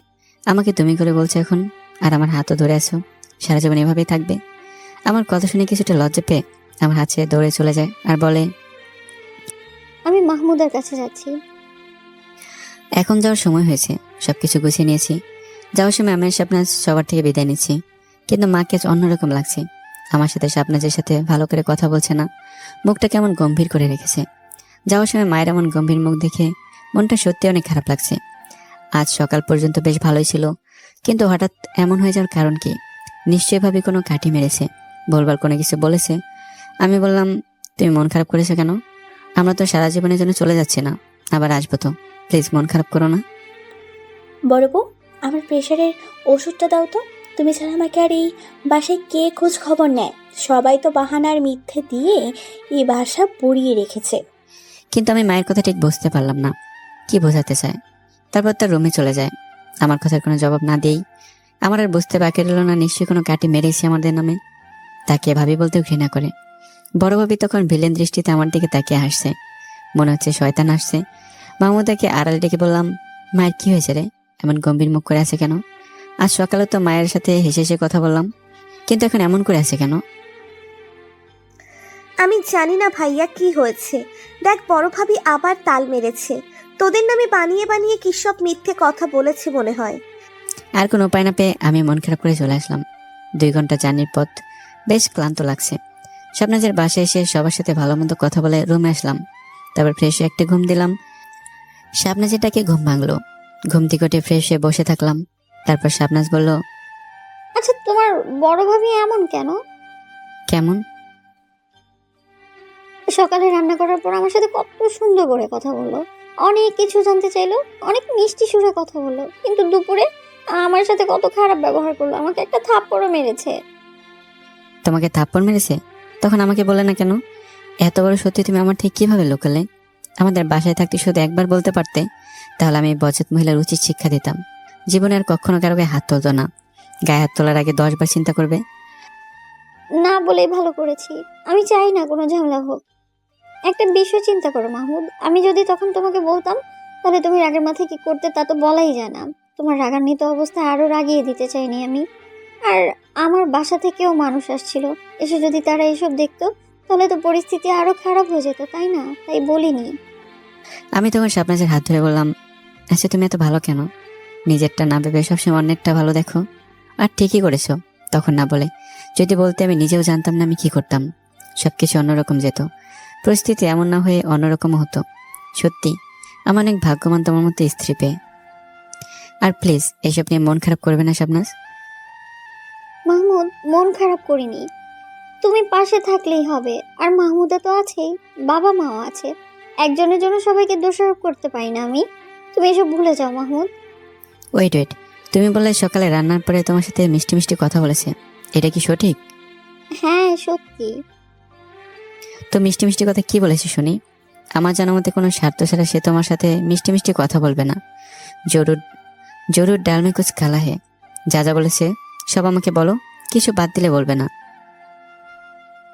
আমাকে তুমি করে বলছো এখন, আর আমার হাতও ধরে আছো। সারা জীবন এভাবেই থাকবে? আমার কথা শুনে কিছুটা লজ্জা পেয়ে আমার হাত ছেড়ে দৌড়ে চলে যায় আর বলে, আমি মাহমুদের কাছে যাচ্ছি। এখন যাওয়ার সময় হয়েছে, সবকিছু গুছিয়ে নিয়েছি। যাওয়ার সময় আমি শাবনাজ সবার থেকে বিদায় নিচ্ছি, কিন্তু মাকে আজ অন্যরকম লাগছে। আমার সাথে শাবনাজের সাথে ভালো করে কথা বলছে না, মুখটা কেমন গম্ভীর করে রেখেছে। যাওয়ার সময় মায়ের এমন গম্ভীর মুখ দেখে মনটা সত্যি অনেক খারাপ লাগছে। আজ সকাল পর্যন্ত বেশ ভালোই ছিল, কিন্তু হঠাৎ এমন হয়ে যাওয়ার কারণ কি? নিশ্চয়ই ভাবে কোনো কাঠি মেরেছে, বলবার কোনো কিছু বলেছে। আমি বললাম, তুমি মন খারাপ করেছো কেন? আমরা তো সারা জীবনের জন্য চলে যাচ্ছি না, আবার আসবো তো, প্লিজ মন খারাপ করো না। বড় বউ, আমার প্রেশারের ওষুধটা দাও তো। তুমি ছাড়া আমাকে আর এই বাসায় কে খোঁজ খবর নেয়? সবাই তো বাহানার মিথ্যে দিয়ে এই বাসা পুড়িয়ে রেখেছে। কিন্তু আমি মায়ের কথা ঠিক বুঝতে পারলাম না কি বোঝাতে চায়। তারপর তার রুমে চলে যায়। আমার কথার কোনো জবাব না দিয়েই। আমার আর বুঝতে বাকি রইল না নিশ্চয়ই কোনো কাটি মেরেছি আমাদের নামে। তাকে ভাবি বলতেও ঘৃণা করে। বড় ভাবি তখন ভিলেন দৃষ্টিতে আমার দিকে তাকিয়ে হাসছে, মনে হচ্ছে শয়তান আসছে। মাহমুদাকে আড়ালে ডেকে বললাম, মায়ের কি হয়েছে রে, এমন গম্ভীর মুখ করে আছে কেন? আজ সকালে তো মায়ের সাথে হেসে হেসে কথা বললাম, কিন্তু এখন এমন করে আছে কেন? আমি জানি না ভাইয়া কি হয়েছে। দেখ বড় ভাবি আবার তাল মেরেছে। তোদের নামে বানিয়ে বানিয়ে কি সব মিথ্যে কথা বলেছে মনে হয়। আর কোনো উপায় না পেয়ে আমি মন খারাপ করে চলে আসলাম। 2 ঘন্টা জার্নির পথ, বেশ ক্লান্ত লাগছে। স্বপ্নাজের বাসায় এসে সবার সাথে ভালো মন্দ কথা বলে রুমে আসলাম। তারপর ফ্রেশ হয়ে একটা ঘুম দিলাম। শাবনাজেরটাকে ঘুম ভাঙলো। ঘুম থেকে উঠে ফ্রেশ হয়ে বসে থাকলাম। তারপর শাবনাজ বলল, আচ্ছা, তোমার বড় ভাবি এমন কেন? কেমন? সকালে রান্না করার পর আমার সাথে কত সুন্দর করে কথা বললো, অনেক কিছু জানতে চাইলো, অনেক মিষ্টি সুরে কথা বললো, কিন্তু দুপুরে আমার সাথে কত খারাপ ব্যবহার করলো, আমাকে একটা থাপ্পড়ও মেরেছে। তোমাকে থাপ্পড় মেরেছে? তখন আমাকে বলে না কেন? এত বড় সত্যি তুমি আমার ঠিক কিভাবে লুকালে? আমাদের বাসায় থাকতে শুধু একবার বলতে পারতে, তাহলে আমি বজ্জাত মহিলার উচিত শিক্ষা দিতাম। জীবনে আর কখনো কারো গায়ে হাত তুলতো না। গায়ে হাত তোলার আগে 10 বার চিন্তা করবে। না বলেই ভালো করেছি। আমি চাই না কোনো ঝামেলা হোক। একটা বিষয় চিন্তা করো মাহমুদ, আমি যদি তখন তোমাকে বলতাম তাহলে তুমি রাগের মাথায় কি করতে তা তো বলাই যায় না। তোমার রাগান্বিত অবস্থায় আরো রাগিয়ে দিতে চাইনি আমি। আর আমার বাসা থেকেও মানুষ আসছিল, এসে যদি তারা এসব দেখতো তাহলে তো পরিস্থিতি আরো খারাপ হয়ে যেত, তাই না? তাই বলিনি। আমি তখন শাবনাজের হাত ধরে বললাম, আচ্ছা তুমি এত ভালো কেন? নিজেরটা না ভেবে সবসময় অন্যেরটা ভালো দেখো। আর ঠিকই করেছো তখন না বলে। যদি বলতে আমি নিজেও জানতাম না আমি কি করতাম। সবকিছু অন্যরকম যেত, পরিস্থিতি এমন না হয়ে অন্যরকম হতো। সত্যি আমার অনেক ভাগ্যবান তোমার মতো স্ত্রী পেয়ে। আর প্লিজ এসব নিয়ে মন খারাপ করবে না শাবনাজ। মাহমুদ, মন খারাপ করিনি, তুমি পাশে থাকলেই হবে। আর মাহমুদা তো আছেই, বাবা মাও আছে। একজনের জন্য সবাইকে দোষারোপ করতে পারি না আমি। তুমি এসব ভুলে যাও মাহমুদ। ওয়েট ওয়েট, তুমি বললে সকালে রান্নার পরে তোমার সাথে মিষ্টি মিষ্টি কথা বলেছে, এটা কি সঠিক? হ্যাঁ সত্যি। তো মিষ্টি মিষ্টি কথা কি বলেছে শুনি? আমার জানা মতে কোনো স্বার্থ ছাড়া সে তোমার সাথে মিষ্টি মিষ্টি কথা বলবে না। জরুর জরুর ডাল মে কুছ কালা হে। যা যা বলেছে সব আমাকে বলো, কিছু বাদ দিলে বলবে না।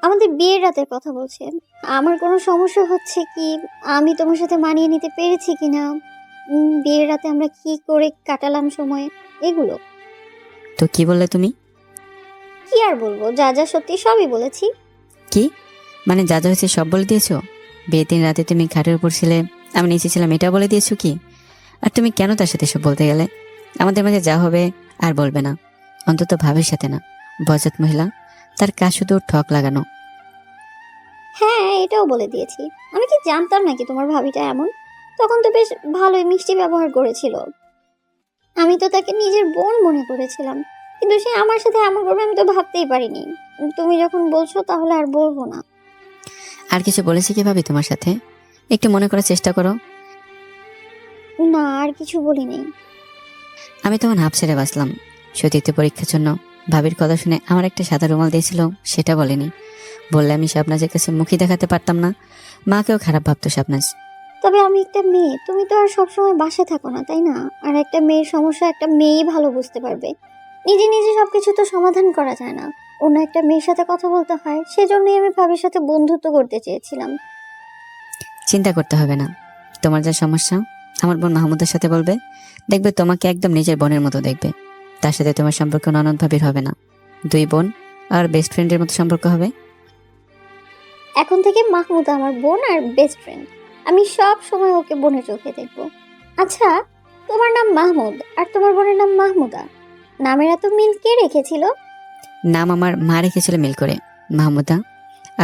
আমাদের বিয়ের রাতের কথা বলছেন। আমার কোনো সমস্যা হচ্ছে কি, আমি তোমার সাথে মানিয়ে নিতে পেরেছি কিনা, বিয়ের রাতে আমরা কি করে কাটালাম সময়, এগুলো। তো কি বললে তুমি? কি আর বলবো, যা যা সত্যি সবই বলেছি। কি মানে যা যা হয়েছে সব বলে দিয়েছো? বিয়ের দিন রাতে তুমি খাটের উপর ছিলে, আমি নিচে ছিলাম, এটা বলে দিয়েছো কি? আর তুমি কেন তার সাথে সব বলতে গেলে? আমাদের মাঝে যা হবে আর বলবে না, অন্তত ভাবির সাথে না। বজ্জাত মহিলা, তার কাজ শুধু ঠক লাগানো। হ্যাঁ এটাও বলে দিয়েছি। আমি কি জানতাম নাকি তোমার ভাবিটা এমন? তখন তো বেশ ভালোই মিষ্টি ব্যবহার করেছিল। আমি তো তাকে নিজের বোন মনে করেছিলাম, কিন্তু সে আমার সাথে এমন করবে আমি তো ভাবতেই পারিনি। তুমি যখন বলছো তাহলে আর বলবো না। আর কিছু বলেছি কি ভাবি তোমার সাথে? একটু মনে করার চেষ্টা করো। না, আর কিছু বলি নেই। আমি তখন হাফ ছেড়ে বাঁচলাম। সতীর্থ পরীক্ষার জন্য ভাবির কথা শুনে আমার একটা সাদা রুমাল দিয়েছিল, সেটা বলেনি। বললে আমি শাবনাজের কাছে মুখই দেখাতে পারতাম না। মাকেও খারাপ ভাবতো শাবনাজ। তবে আমি একটা মেয়ে, তুমি তো আর সবসময় বাসায় থাকো না, তাই না? আর একটা মেয়ের সমস্যা একটা মেয়েই ভালো বুঝতে পারবে। নিজে নিজে সবকিছু তো সমাধান করা যায় না, অন্য একটা মেয়ের সাথে কথা বলতে হয়। সেজন্যই আমি ভাবির সাথে বন্ধুত্ব করতে চেয়েছিলাম। চিন্তা করতে হবে না, তোমার যা সমস্যা আমার বোন মাহমুদের সাথে বলবে, দেখবে তোমাকে একদম নিজের বোনের মতো দেখবে। তার সাথে তোমার সম্পর্ক ননদ ভাবির হবে না, 2 বোন আর বেস্ট ফ্রেন্ডের মতো সম্পর্ক হবে। এখন থেকে মাহমুদা আমার বোন আর বেস্ট ফ্রেন্ড। আমি সব সময় ওকে বোনের চোখে দেখবো। আচ্ছা, তোমার নাম মাহমুদ আর তোমার বোনের নাম মাহমুদা, নামের এত মিল কে রেখেছিল? নাম আমার মা রেখেছিল মিল করে, মাহমুদা।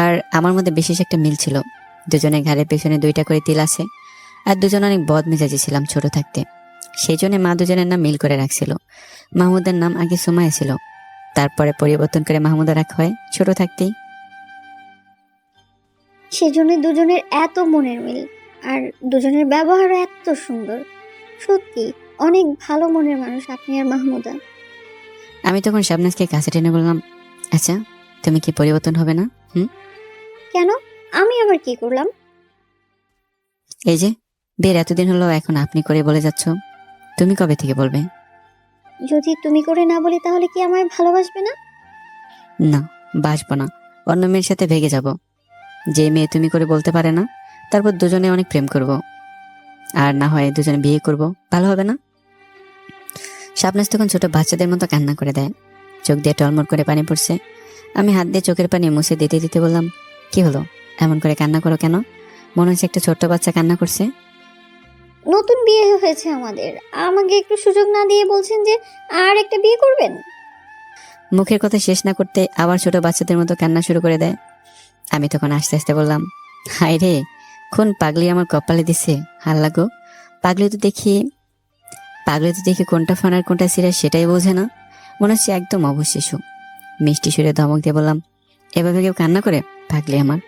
আর আমার মধ্যে বিশেষ একটা মিল ছিল। দুজনের ঘাড়ের পেছনে 2টা করে তিল আছে। আর দুজন অনেক বদ মেজাজি ছিলাম ছোট থাকতে। সেই জন্য মা দুজনের নাম মিল করে রাখছিল। মাহমুদার নাম আগে সুমাইয়া ছিল, তারপরে পরিবর্তন করে মাহমুদা রাখা হয় ছোট থাকতেই। সেজন্য দুজনের এত মনের মিল, আর দুজনের ব্যবহারও এত সুন্দর। সত্যি অনেক ভালো মনের মানুষ আপনি আর মাহমুদা। আমি তখন শাবনাজকে কাছে টেনে বললাম, আচ্ছা তুমি কি পরিবর্তন হবে না? কেন? আমি আবার কি করলাম? এই যে বিয়ের এতদিন হলো, এখন আপনি করে বলে যাচ্ছ, তুমি কবে থেকে বলবে? যদি তুমি করে না বলি তাহলে কি আমায় ভালোবাসবে না? না, বাসবো না, অন্য মেয়ের সাথে ভেগে যাব। যে মেয়ে তুমি করে বলতে পারে না, তারপর দুজনে অনেক প্রেম করব, আর না হয় দুজনে বিয়ে করব, ভালো হবে না? শাবনাজ তখন ছোট বাচ্চাদের মতো কান্না করে দেয়, চোখ দিয়ে টলমল করে পানি পড়ছে। আমি হাত দিয়ে চোখের পানি মুছে দিতে দিতে বললাম, কি হলো, এমন করে কান্না করো কেন? মনে হচ্ছে একটা ছোট্ট বাচ্চা কান্না করছে। নতুন বিয়ে হয়েছে আমাদের, আমাকে একটু সুযোগ না দিয়ে বলছেন যে আর একটা বিয়ে করবেন? মুখের কথা শেষ না করতে আবার ছোট বাচ্চাদের মতো কান্না শুরু করে দেয়। আমি তখন আস্তে আস্তে বললাম, হায় রে, কোন পাগলি আমার কপালে দিছে, হাল্লা গো। পাগলি তো দেখি কোনটা ফানার কোনটা সিরিয়াস সেটাই বোঝে না, মনে হচ্ছে একদম অবশিশু। মিষ্টি সুরে ধমক দিয়ে বললাম, এভাবে কেউ কান্না করে? পাগলি আমার,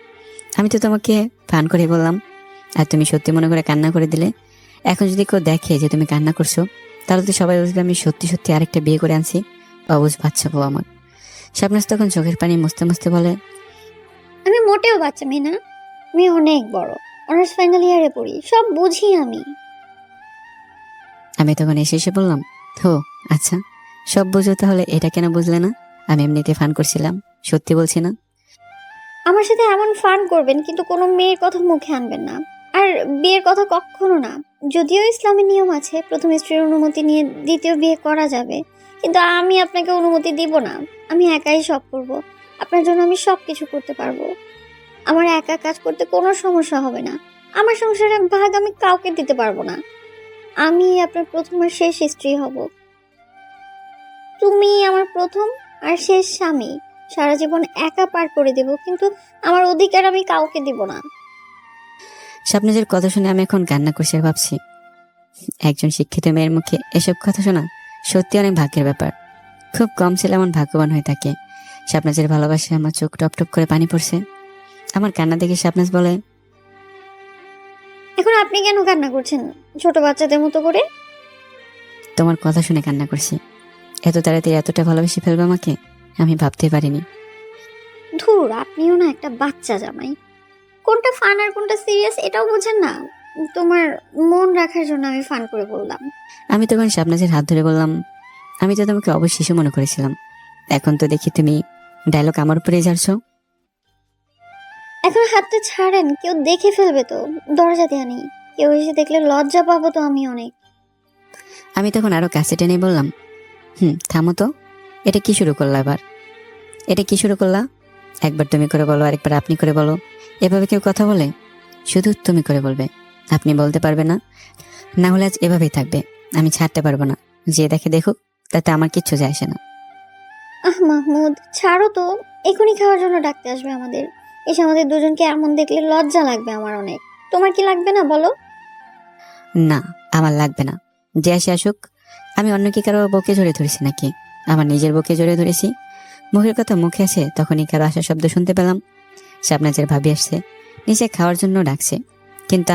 আমি তো তোমাকে ফান করে বললাম, আর তুমি সত্যি মনে করে কান্না করে দিলে। এখন যদি কেউ দেখে যে তুমি কান্না করছো, তাহলে তো সবাই বুঝবে আমি সত্যি সত্যি আরেকটা বিয়ে করে আনছি। অবুঝ বাচ্চা বউ আমার। শাবনাজ তখন চোখের পানি মুছতে মুছতে বলে, আমি মোটেও বাচ্চা মেয়ে না, আমি অনেক বড়, অনার্স ফাইনাল ইয়ারে পড়ি, সব বুঝি আমি। আমি তখন এসে বললাম, হো আচ্ছা, সব বুঝো, তাহলে এটা কেন বুঝলে না? আমি এমনিতে ফান করছিলাম, সত্যি বলছি না। আমার সাথে এমন ফান করবেন কিন্তু কোনো মেয়ের কথা মুখে আনবেন না, আর বিয়ের কথা কখনো না। যদিও ইসলামের নিয়ম আছে প্রথম স্ত্রীর অনুমতি নিয়ে দ্বিতীয় বিয়ে করা যাবে, কিন্তু আমি আপনাকে অনুমতি দিব না। আমি একাই সব করব, আপনার জন্য আমি সব কিছু করতে পারবো। আমার একা কাজ করতে কোনো সমস্যা হবে না। আমার সংসারের ভাগ আমি কাউকে দিতে পারবো না। আমি আপনার প্রথম আর শেষ স্ত্রী হব। তুমি আমার প্রথম আর শেষ স্বামী। সারা জীবন একা পার করে দেব, কিন্তু আমার অধিকার আমি কাউকে দিব না। শাবনাজের কথা শুনে আমি এখন কান্না করছি আর ভাবছি, একজন শিক্ষিত মেয়ের মুখে এসব কথা শোনা সত্যি অনেক ভাগ্যের ব্যাপার। খুব কম ছেলে এমন ভাগ্যবান হয়ে থাকে। শাবনাজের ভালোবাসায় আমার চোখ টপ টপ করে পানি পড়ছে। আমার কান্না দেখে শাবনাজ বলে, এখন আপনি কেন কান্না করছেন ছোট বাচ্চাদের মতো করে? তোমার কথা শুনে কান্না করছি। এত তাড়াতাড়ি এতটা ভালোবেসে ফেলবে আমাকে আমি ভাবতে পারিনি। ধুর, আপনিও না একটা বাচ্চা জামাই। কোনটা ফান আর কোনটা সিরিয়াস এটাও বোঝেন না। তোমার মন রাখার জন্য আমি ফান করে বললাম। আমি তখন শাবনাজের হাত ধরে বললাম, আমি তো তোমাকে অবশ্যই শিশু মনে করেছিলাম, এখন তো দেখি তুমি ডায়লগ আমার উপরে ঝাড়ছো। এখন হাতটা ছাড়েন, কেউ দেখে ফেলবে তো। দরজা দেয়া নেই, কেউ এসে দেখলে লজ্জা পাবো তো আমি অনেক। আমি তখন আরো কাছে টেনে বললাম, থামো তো, এটা কি শুরু করলা এবার? এটা কি শুরু করলা? একবার তুমি করে বলো, আরেকবার আপনি করে বলো। এভাবে কেউ কথা বলে? শুধু তুমি করে বলবে, আপনি বলতে পারবে না। না হলে আজ এভাবেই থাকবে, আমি ছাড়তে পারবো না। যে দেখে দেখুক, তাতে আমার কিচ্ছু যায় আসে না। মাহমুদ ছাড়ো তো, এখনই খাওয়ার জন্য ডাকতে আসবে আমাদের। এসে আমাদের দুজনকে এমন দেখলে লজ্জা লাগবে আমার অনেক। তোমার কি লাগবে না বলো? না, আমার লাগবে না, যে আসে আসুক। আমি অন্য কি কারো বউকে জড়িয়ে ধরেছি নাকি? আমার নিজের বউকে জড়িয়ে ধরেছি। মুখের কথা মুখে আসে, তখনই কারো আসার শব্দ শুনতে পেলাম। শাবনাজের ভাবি আসছে, নিচে খাওয়ার জন্য ডাকছে, কিন্তু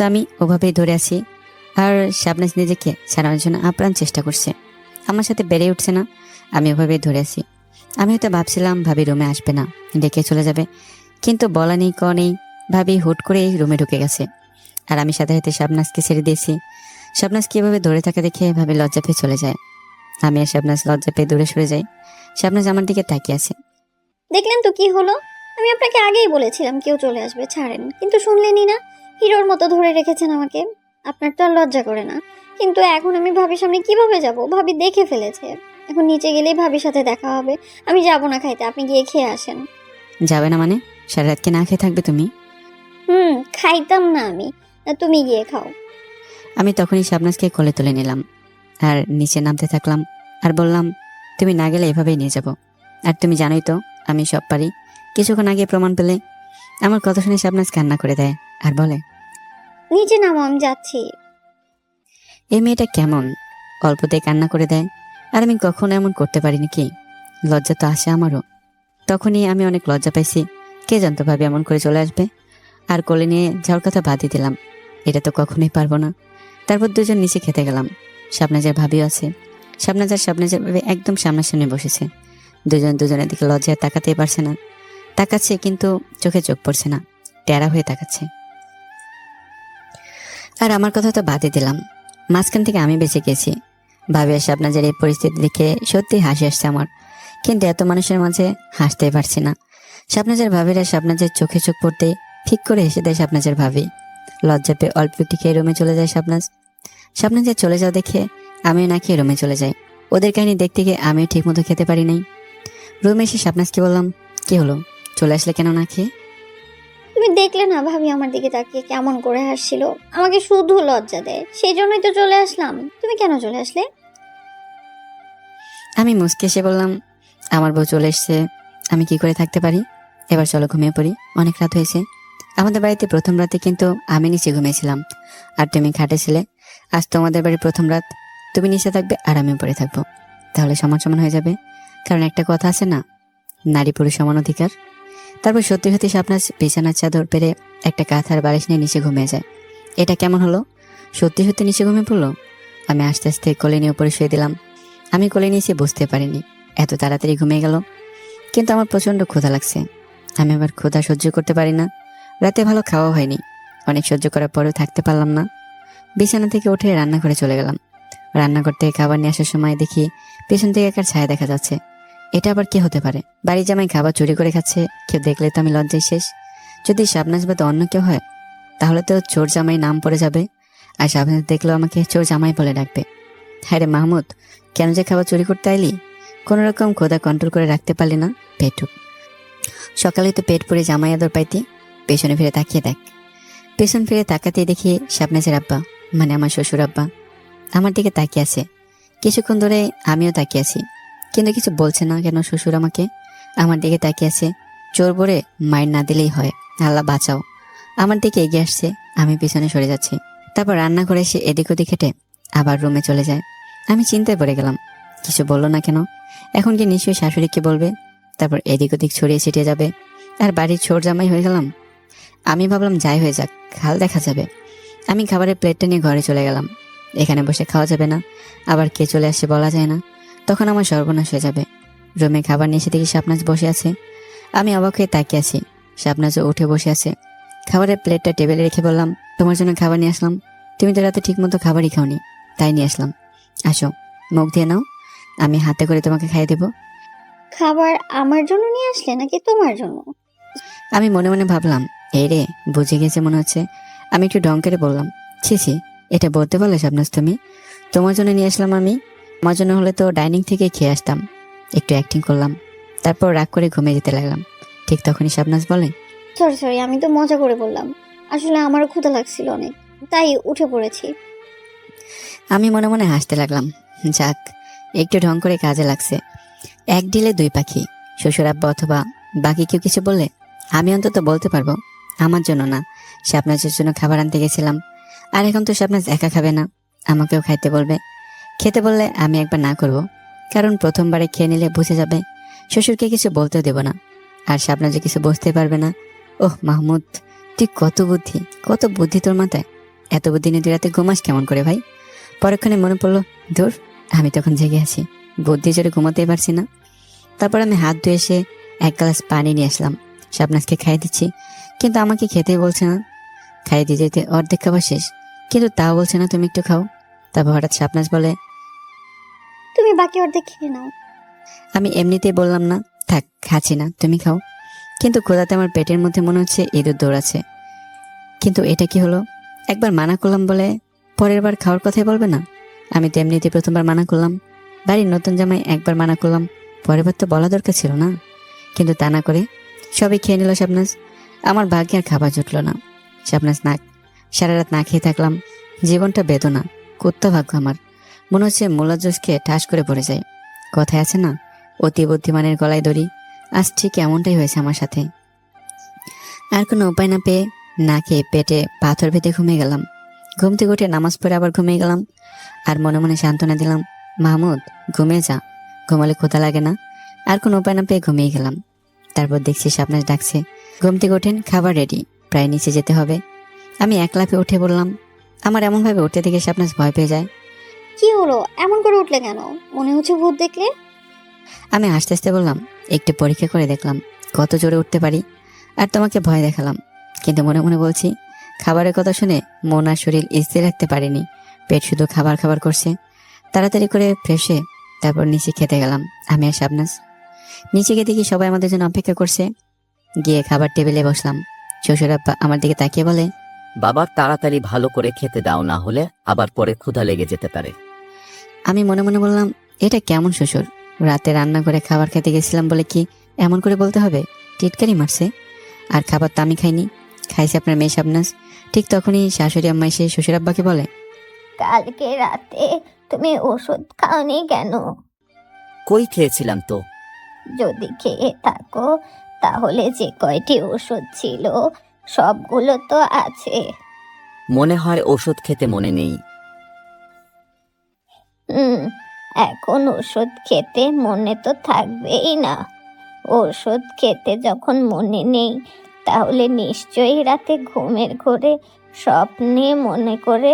আমি ওভাবেই ধরে আছি। আর শাবনাজ নিজেকে ছাড়ানোর জন্য আপ্রাণ চেষ্টা করছে, আমার সাথে বেড়ে উঠছে না। আমি ওভাবেই ধরে আছি। আমি হয়তো ভাবছিলাম ভাবি রুমে আসবে না, ডেকে চলে যাবে, কিন্তু বলা নেই ক নেই, ভাবি হুট করেই রুমে ঢুকে গেছে। আর আমি সাথে সাথে শাবনাজকে ছেড়ে দিয়েছি। শাবনাজ কিভাবে ধরে থাকা দেখে ভাবি লজ্জা পেয়ে চলে যায়। আমি আর শাবনাজ লজ্জা পেয়ে দূরে সরে যাই। শাবনাজ আমার দিকে তাকিয়ে আছে। দেখলেন তো কি হলো? আমি আপনাকে আগেই বলেছিলাম কেউ চলে আসবে, ছাড়েন, কিন্তু শুনলেনই না। হিরোর মতো ধরে রেখেছেন আমাকে। আপনার তো আর লজ্জা করে না। কিন্তু এখন আমি ভাবির সামনে কিভাবে যাব? ভাবি দেখে ফেলেছে। এখন নিচে গেলেই ভাবির সাথে দেখা হবে। আমি যাব না খাইতে, আপনি গিয়ে খেয়ে আসেন। যাবে না মানে? সারা রাত কি না খেয়ে থাকবে তুমি? খাইতাম না আমি, তুমি গিয়ে খাও। আমি তখনই শাবনাজকে কোলে তুলে নিলাম আর নিচে নামতে থাকলাম আর বললাম, তুমি না গেলে এভাবেই নিয়ে যাব। আর তুমি জানোই তো আমি সব পারি। কিছুক্ষণ আগে প্রমাণ পেলে। আমার কথা শুনে শাবনাজ কান্না করে দেয় আর বলে, নিচে নামো, আমি যাচ্ছি। এই মেয়েটা কেমন, অল্পতেই কান্না করে দেয়। আর আমি কখনো এমন করতে পারি নাকি? লজ্জা তো আসে আমারও। তখনই আমি অনেক লজ্জা পাইছি। কে জানতো ভাবি এমন করে চলে আসবে। আর কোলে নিয়ে যাওয়ার কথা বাদই দিলাম, এটা তো কখনোই পারবো না। তারপর দুজন নিচে খেতে গেলাম। শাবনাজের ভাবিও আছে। শাবনাজের ভাবি একদম সামনাসামনি বসেছে। দুজন দুজনের দিকে লজ্জায় তাকাতেই পারছে না। তাকাচ্ছে কিন্তু চোখে চোখ পড়ছে না, টেরা হয়ে তাকাচ্ছে। আর আমার কথা তো বাদই দিলাম, মাঝখান থেকে আমি বেঁচে গেছি। ভাবি আর শাবনাজের এই পরিস্থিতি দেখে সত্যি হাসি আসছে আমার, কিন্তু এত মানুষের মাঝে হাসতেই পারছি না। শাবনাজের ভাবিরা শাবনাজের চোখে চোখ পড়তে ঠিক করে হেসে দেয় শাবনাজের ভাবি। লজ্জা পেয়ে অল্প একটু খেয়ে রুমে চলে যায় শাবনাজের চলে যাও দেখে আমিও না খেয়ে রুমে চলে যাই। ওদের কাহিনী দেখতে গিয়ে আমিও ঠিক মতো খেতে পারি নাই। রুমে এসে শাবনাজকে বললাম, কি হলো, চলে আসলে কেন না খেয়ে? তুমি দেখলে না ভাবি আমার দিকে তাকিয়ে কেমন করে হাসছিল, আমাকে শুধু লজ্জা দেয়, সেই জন্যই তো চলে আসলাম। তুমি কেন চলে আসলে? আমি মুচকে এসে বললাম, আমার বউ চলে এসছে, আমি কি করে থাকতে পারি? এবার চলো ঘুমিয়ে পড়ি, অনেক রাত হয়েছে। আমাদের বাড়িতে প্রথম রাতে কিন্তু আমি নিচে ঘুমিয়েছিলাম আর তুমি খাটে ছিলে। আজ তোমাদের বাড়ির প্রথম রাত, তুমি নিচে থাকবে আর আমি উপরে থাকবো, তাহলে সমান সমান হয়ে যাবে। কারণ একটা কথা আছে না, নারী পুরুষ সমান অধিকার। তারপর সত্যি সত্যি শাবনাজ বিছানার চাদর পেরে একটা কাঁথার বালিশ নিয়ে নিচে ঘুমিয়ে যায়। এটা কেমন হলো, সত্যি সত্যি নিচে ঘুমিয়ে পড়লো। আমি আস্তে আস্তে কোলে নিয়ে উপরে শুয়ে দিলাম। আমি কোলে নিয়েছি বুঝতে পারিনি এত তাড়াতাড়ি ঘুমিয়ে গেল, কিন্তু আমার প্রচন্ড ক্ষুধা লাগছে। আমি আবার ক্ষুধা সহ্য করতে পারি না। রাতে ভালো খাওয়া হয়নি, অনেক সহ্য করার পরেও থাকতে পারলাম না। বিছানা থেকে উঠে রান্নাঘরে চলে গেলাম। রান্নাঘর থেকে খাবার নিয়ে আসার সময় দেখি পেছন থেকে একটা ছায়া দেখা যাচ্ছে। এটা আবার কি হতে পারে? বাড়ি জামাই খাবার চুরি করে খাচ্ছে, কেউ দেখলে তো আমি লজ্জায় শেষ। যদি শাবনাজ বাদে অন্য কেউ হয় তাহলে তো চোর জামাই নাম পড়ে যাবে, আর শাবনাজ দেখলেও আমাকে চোর জামাই বলে ডাকবে। হ্যাঁ রে মাহমুদ, কেন যে খাবার চুরি করতে আইলি? কোনো রকম ক্ষুধা কন্ট্রোল করে রাখতে পারলি না, পেটুক। সকালে তো পেট পুড়ে জামাই আদর পাইতি। পেছনে ফিরে তাকিয়ে দেখ। পেছন ফিরে তাকাতেই দেখি শাবনাজের আব্বা, মানে আমার শ্বশুর আব্বা, আমার দিকে তাকিয়ে আছে। কিছুক্ষণ ধরে আমিও তাকিয়ে আছি, কিন্তু কিছু বলছে না কেন শ্বশুর আমাকে? আমার দিকে তাকিয়ে আছে। চোর বলে মায়ের না দিলেই হয়, আল্লাহ বাঁচাও। আমার দিকে এগিয়ে আসছে, আমি পিছনে সরে যাচ্ছি। তারপর রান্না করে এসে এদিক ওদিক হেঁটে আবার রুমে চলে যায়। আমি চিন্তায় পড়ে গেলাম, কিছু বললো না কেন? এখন কি নিশ্চয়ই শাশুড়িকে বলবে, তারপর এদিক ওদিক ছড়িয়ে ছিটিয়ে যাবে আর বাড়ির চোর জামাই হয়ে গেলাম। আমি ভাবলাম যাই হয়ে যাক, কাল দেখা যাবে। আমি খাবারের প্লেটটা নিয়ে ঘরে চলে গেলাম। এখানে বসে খাওয়া যাবে না, আবার কে চলে আসে বলা যায় না, তখন আমার সর্বনাশ হয়ে যাবে। রুমে খাবার নিয়ে এসে দেখি শাবনাজ বসে আছে। আমি অবাক হয়ে তাকিয়ে আছি। শাবনাজও উঠে বসে আছে। খাবারের প্লেটটা টেবিলে রেখে বললাম, তোমার জন্য খাবার নিয়ে আসলাম, তুমি তো রাতে ঠিক মতো খাবারই খাওনি, তাই নিয়ে আসলাম। আসো, মুখ দিয়ে নাও, আমি হাতে করে তোমাকে খাইয়ে দেবো। খাবার আমার জন্য নিয়ে আসলে নাকি তোমার জন্য? আমি মনে মনে ভাবলাম, এই রে বুঝে গেছে মনে হচ্ছে। আমি একটু ঢং করে বললাম, ছি ছি, এটা বলতে পারলে শাবনাজ তুমি? তোমার জন্য নিয়ে আসলাম আমি, আমার জন্য হলে তো ডাইনিং থেকে খেয়ে আসতাম। একটু অ্যাক্টিং করলাম, তারপর রাগ করে ঘুমিয়ে যেতে লাগলাম। ঠিক তখনই শাবনাজ বলে, সরি, আমি তো মজা করে বললাম, আসলে আমারও ক্ষুধা লাগছিল অনেক, তাই উঠে পড়েছি। আমি মনে মনে হাসতে লাগলাম। যাক, একটু ঢং করে কাজে লাগছে। এক ঢিলে দুই পাখি, শ্বশুর আব্বা অথবা বাকি কেউ কিছু বললে আমি অন্তত বলতে পারবো আমার জন্য না, শাবনাজের জন্য খাবার আনতে গেছিলাম। আর এখন তো শাবনাজ একা খাবে না, আমাকেও খাইতে বলবে। খেতে বললে আমি একবার না করব, কারণ প্রথমবারে খেয়ে নিলে বুঝে যাবে। শ্বশুরকে কিছু বলতেও দেব না, আর শাবনাজে কিছু বুঝতে পারবে না। ওহ মাহমুদ, তুই কত বুদ্ধি তোর মাথায়। এত বুদ্ধি নিয়ে তুই রাতে ঘুমাস কেমন করে ভাই? পরক্ষণে মনে পড়লো, ধুর, আমি তখন জেগে আছি, বুদ্ধি জোরে ঘুমাতেই পারছি না। তারপর আমি হাত ধুয়ে এসে এক গ্লাস পানি নিয়ে আসলাম। শাবনাজকে খাইয়ে দিচ্ছি, কিন্তু আমাকে খেতেই বলছে না। খাইয়ে দিয়ে যেতে অর্ধেক খাবার শেষ, কিন্তু তাও বলছে না তুমি একটু খাও। তারপর হঠাৎ শাবনাজ বলে, তুমি বাকি অর্ধেক খেয়ে নাও। আমি এমনিতেই বললাম না, থাক খাচ্ছি না, তুমি খাও। কিন্তু ক্ষুধাতে আমার পেটের মধ্যে মনে হচ্ছে ইঁদুর দৌড়াচ্ছে। কিন্তু এটা কি হলো? একবার মানা করলাম বলে পরের বার খাওয়ার কথাই বলবে না? আমি তো এমনিতেই প্রথমবার মানা করলাম, বাড়ির নতুন জামাই একবার মানা করলাম, পরের বার তো বলা দরকার ছিল না? কিন্তু তা না করে সবই খেয়ে নিল শাবনাজ। আমার ভাগ্যে আর খাবার জুটলো না। শাবনাজ নাক, সারা রাত না খেয়ে থাকলাম। জীবনটা বেদনা, কুত্তা ভাগ্য আমার। মনে হচ্ছে মোলা জুস খেয়ে ঠাস করে পড়ে যায়। কথায় আছে না, অতি বুদ্ধিমানের গলায় দড়ি। আজ ঠিক এমনটাই হয়েছে আমার সাথে। আর কোনো উপায় না পেয়ে না খেয়ে পেটে পাথর বেঁধে ঘুমিয়ে গেলাম। ঘুম থেকে উঠে নামাজ পড়ে আবার ঘুমিয়ে গেলাম। আর মনে মনে সান্ত্বনা দিলাম, মাহমুদ ঘুমিয়ে যা, ঘুমালে ক্ষুধা লাগে না। আর কোনো উপায় না পেয়ে ঘুমিয়ে গেলাম। তারপর দেখছি শাবনাজ ডাকছে, ঘুম থেকে ওঠেন, খাবার রেডি, প্রায় নিচে যেতে হবে। আমি এক লাফে উঠে পড়লাম। আমার এমনভাবে উঠতে দেখে শাবনাজ ভয় পেয়ে যায়। কি হলো, এমন করে উঠলে কেন? মনে হচ্ছে ভূত দেখলে? আমি আস্তে আস্তে বললাম, একটু পরীক্ষা করে দেখলাম কত জোরে উঠতে পারি, আর তোমাকে ভয় দেখালাম। কিন্তু মনে মনে বলছি, খাবারের কথা শুনে মন আর শরীর স্থির রাখতে পারেনি। পেট শুধু খাবার খাবার করছে। তাড়াতাড়ি করে ফ্রেশ হয়ে তারপর নিচে খেতে গেলাম আমি আর শাবনাজ। নিচে গিয়ে দেখি সবাই আমাদের জন্য অপেক্ষা করছে। গিয়ে খাবার টেবিলে বসলাম। শ্বশুর আব্বা আমার দিকে তাকিয়ে বলে, বাবা তাড়াতাড়ি ভালো করে খেতে দাও, না হলে আবার পরে ক্ষুধা লেগে যেতে পারে। আমি মনে মনে বললাম, এটা কেমন শ্বশুর? রাতে রান্না করে খাবার খেতে গেছিলাম বলে কি এমন করে বলতে হবে? টিটকারি মারছে। আর খাবার তো আমি খাইনি, খাইছে আপনার মেয়ে শাবনাজ। ঠিক তখনই শাশুড়ি আম্মা এসে শ্বশুর আব্বাকে বলে, কালকে রাতে তুমি ওষুধ খাওনি কেন? কই খেয়েছিলাম তো। যদি খেয়ে থাকো তাহলে যে কয়টি ওষুধ ছিল সবগুলো তো আছে। মনে হয় ওষুধ খেতে মনে নেই। এখন ওষুধ খেতে মনে তো থাকবেই না। ওষুধ খেতে যখন মনে নেই তাহলে নিশ্চয়ই রাতে ঘুমের ঘোরে স্বপ্নে মনে করে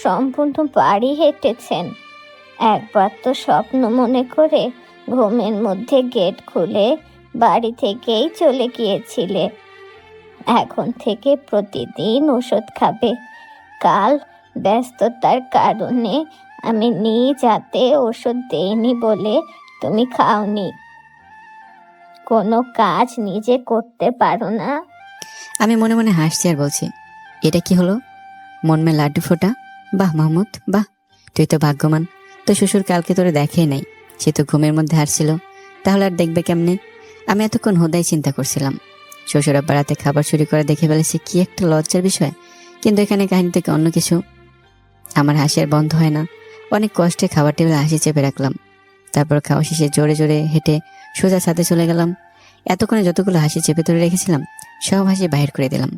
সম্পূর্ণ বাড়ি হেঁটেছেন। একবার তো স্বপ্ন মনে করে ঘুমের মধ্যে গেট খুলে বাড়ি থেকেই চলে গিয়েছিলে। এখন থেকে প্রতিদিন ওষুধ খাবে। কাল ব্যস্ততার কারণে আমি নিজ হাতে ওষুধ দেইনি বলে তুমি খাওনি। কোনো কাজ নিজে করতে পারো না। আমি মনে মনে হাসছি আর বলছি, এটা কি হলো? মন মে লাড্ডু ফোটা। বাহ মাহমুদ বাহ, তুই তো ভাগ্যবান। তো শ্বশুর কালকে তোরে দেখেই নাই, সে তো ঘুমের মধ্যে হারছিল, তাহলে আর দেখবে কেমনে? আমি এতক্ষণ হোদাই চিন্তা করছিলাম। শ্বশুর আব্বা রাতে খাবার চুরি করে দেখে ফেলেছে, কি একটা লজ্জার বিষয়। কিন্তু এখানে কাহিনী থেকে অন্য কিছু। আমার হাসি আর বন্ধ হয় না। অনেক কষ্টে খাবার টেবিলে হাসি চেপে রাখলাম। তারপর খাওয়া শেষে জোরে জোরে হেঁটে সোজা ছাদে চলে গেলাম। এতক্ষণে যতগুলো হাসি চেপে ধরে রেখেছিলাম সব হাসি বাহির করে দিলাম।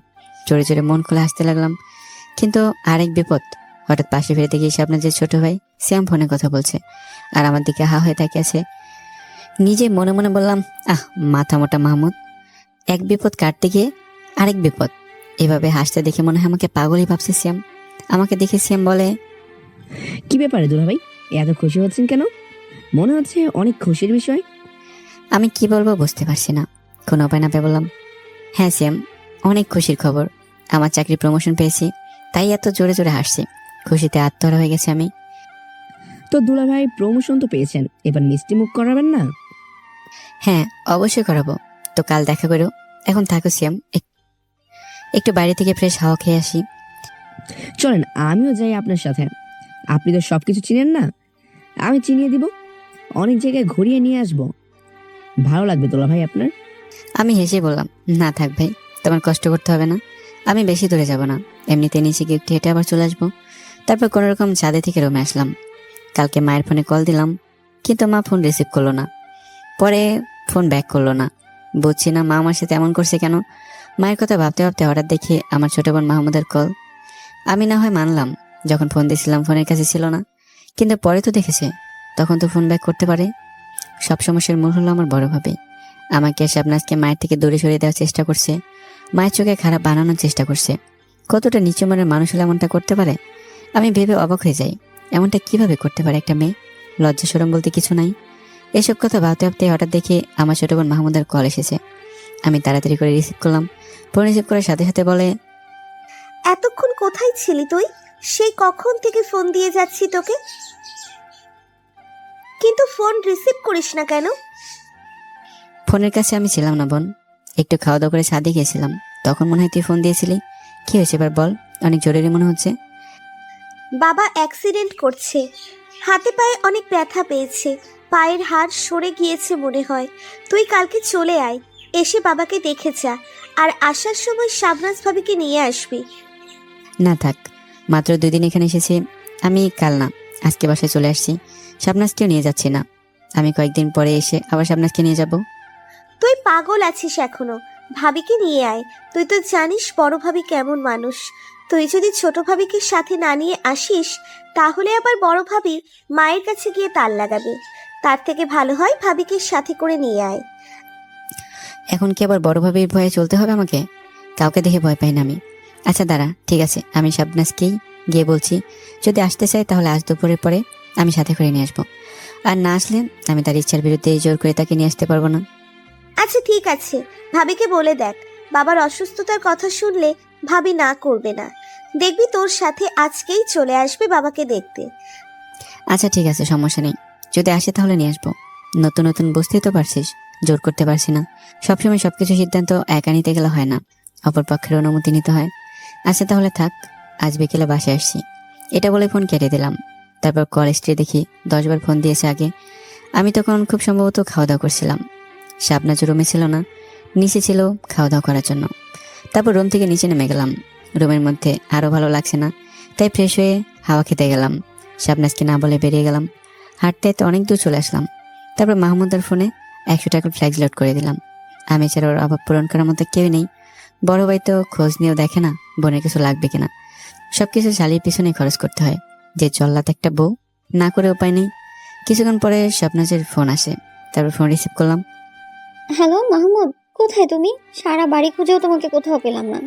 জোরে জোরে মন খুলে হাসতে লাগলাম। কিন্তু আরেক বিপদ। হঠাৎ পাশে ফিরে দেখি আপনার যে ছোট ভাই শ্যাম ফোনে কথা বলছে আর আমার দিকে হা হয়ে তাকিয়ে আছে। নিজে মনে মনে বললাম, মাথা মোটা মাহমুদ, এক বিপদ কাটতে গিয়ে আরেক বিপদ। এভাবে হাসতে দেখে মনে হয় আমাকে পাগলই ভাবছে শ্যাম। আমাকে দেখে শ্যাম বলে, কি ব্যাপারে দুলা ভাই, এত খুশি হচ্ছেন কেন? মনে হচ্ছে অনেক খুশির বিষয়। আমি কি বলবো বুঝতে পারছি না। কোনো উপায় না পেয়ে বললাম, হ্যাঁ শ্যাম, অনেক খুশির খবর। আমার চাকরি প্রমোশন পেয়েছি, তাই এত জোরে জোরে হাসছি। খুশিতে আত্মহারা হয়ে গেছে আমি। তো দুলা ভাই প্রমোশন তো পেয়েছেন, এবার মিষ্টি মুখ করাবেন না? হ্যাঁ অবশ্যই করাবো। তো কাল দেখা করো। এখন থাকো শ্যাম, একটু বাইরে থেকে ফ্রেশ হাওয়া খেয়ে আসি। চলেন আমিও যাই আপনার সাথে। আপনি তো সবকিছু চিনেন না, আমি চিনিয়ে দিব। অনেক জায়গায় ঘুরিয়ে নিয়ে আসবো, ভালো লাগবে দুলা ভাই আপনার। আমি হেসে বললাম, না থাক ভাই, তোমার কষ্ট করতে হবে না। আমি বেশি দূরে যাব না, এমনিতে নিচে গিয়ে একটু হেঁটে আবার চলে আসবো। তারপর কোনো রকম ছাদে থেকে রুমে আসলাম। কালকে মায়ের ফোনে কল দিলাম, কিন্তু মা ফোন রিসিভ করলো না। পরে ফোন ব্যাক করলো না। বুঝছি না মা আমার সাথে এমন করছে কেন। মায়ের কথা ভাবতে ভাবতে হঠাৎ দেখি আমার ছোট বোন মাহমুদের কল। আমি না হয় মানলাম, যখন ফোন দিয়েছিলাম ফোনের কাছে ছিল না, কিন্তু পরে তো দেখেছে, তখন তো ফোন ব্যাক করতে পারে। সব সমস্যার মূল হলো আমার বড় ভাবি। আমাকে শাবনাজকে মায়ের থেকে দূরে সরিয়ে দেওয়ার চেষ্টা করছে, মায়ের চোখে খারাপ বানানোর চেষ্টা করছে। কতটা নিচু মনের মানুষ হলে এমনটা করতে পারে? আমি ভেবে অবাক হয়ে যাই, এমনটা কিভাবে করতে পারে একটা মেয়ে? লজ্জা শরম বলতে কিছু নাই। এসব কথা ভাবতে ভাবতে হঠাৎ দেখি আমার ছোট বোন মাহমুদের কল এসেছে। আমি তাড়াতাড়ি করে রিসিভ করলাম। ফোন রিসিভ করার সাথে সাথে বলে, এতক্ষণ কোথায় ছিলি তুই? সেই কখন থেকে ফোন দিয়ে যাচ্ছি তোকে, কিন্তু ফোন রিসিভ করিস না কেন? ফোনের কাছে আমি ছিলাম না বোন, একটু খাওয়া দাওয়া করে ছাদে গিয়েছিলাম, তখন মনে হয় তুই ফোন দিয়েছিলি। কি হয়েছে এবার বল, অনেক জরুরি মনে হচ্ছে। বাবা অ্যাক্সিডেন্ট করছে, হাতে পায়ে অনেক ব্যথা পেয়েছে, পায়ের হাড় সরে গিয়েছে মনে হয়। তুই কালকে চলে আয়, এসে বাবাকে দেখে যা, আর আসার সময় শাবনাজ ভাবিকে নিয়ে আসবি। না থাক, মাত্র 2 দিন এখানে এসেছি, আমি কাল না আজকে বাসায় চলে আসছি। শাবনাজকেও নিয়ে যাচ্ছি না, আমি কয়েকদিন পরে এসে আবার শাবনাজকে নিয়ে যাব। তুই পাগল আছিস এখনো? ভাবিকে নিয়ে আয়। তুই তো জানিস বড় ভাবি কেমন মানুষ। তুই যদি ছোট ভাবিকে সাথে না নিয়ে আসিস তাহলে আবার বড় ভাবি মায়ের কাছে গিয়ে তাল লাগাবে। তার থেকে ভালো হয় ভাবিকে সাথে করে নিয়ে আয়। এখন কি আবার বড় ভাবির ভয়ে চলতে হবে আমাকে? কাউকে দেখে ভয় পাই না আমি। আচ্ছা দাঁড়া, ঠিক আছে, আমি শাবনাজকেই গিয়ে বলছি, যদি আসতে চাই তাহলে আজ দুপুরের পরে আমি সাথে করে নিয়ে আসবো। আর না আসলে আমি তার ইচ্ছার বিরুদ্ধে জোর করে তাকে নিয়ে আসতে পারবো না। আচ্ছা ঠিক আছে, ভাবিকে বলে দেখ, বাবার অসুস্থতার কথা শুনলে ভাবি না করবে না, দেখবি তোর সাথে আজকেই চলে আসবে বাবাকে দেখতে। আচ্ছা ঠিক আছে, সমস্যা নেই। যদি আসে তাহলে নিয়ে আসবো। নতুন নতুন বুঝতেই তো পারছিস, জোর করতে পারছি না। সবসময় সবকিছু সিদ্ধান্ত একা নিতে গেলে হয় না, অপর পক্ষের অনুমতি নিতে হয়। আচ্ছা তাহলে থাক, আজ বিকেলে বাসায় আসছি। এটা বলে ফোন কেটে দিলাম। তারপর কল হিস্ট্রি দেখি 10 বার ফোন দিয়েছে আগে। আমি তখন খুব সম্ভবত খাওয়া দাওয়া করছিলাম। শাবনাজ রুমে ছিল না, নিচে ছিল খাওয়া দাওয়া করার জন্য। তারপর রুম থেকে নিচে নেমে গেলাম। রুমের মধ্যে আরও ভালো লাগছে না, তাই ফ্রেশ হয়ে হাওয়া খেতে গেলাম। শাবনাজকে না বলে বেরিয়ে গেলাম। হাঁটতে হাঁটতে অনেক দূর চলে আসলাম। তারপর মাহমুদার ফোনে 100 টাকার ফ্ল্যাক্স লোড করে দিলাম। আমি ছাড়া ওর অভাব পূরণ করার মতো কেউ নেই। বড় ভাই তো খোঁজ নিয়েও দেখে না বোনের কিছু লাগবে কিনা। সবকিছু শালির পিছনে খরচ করতে হয়। যে জল্লাদ একটা বউ, না করে উপায় নেই। কিছুক্ষণ পরে শাবনাজের ফোন আসে। তারপর ফোন রিসিভ করলাম। হ্যালো মাহমুদ, কোথায় তুমি? সারা বাড়ি খুঁজেও তোমাকে কোথাও পেলাম না।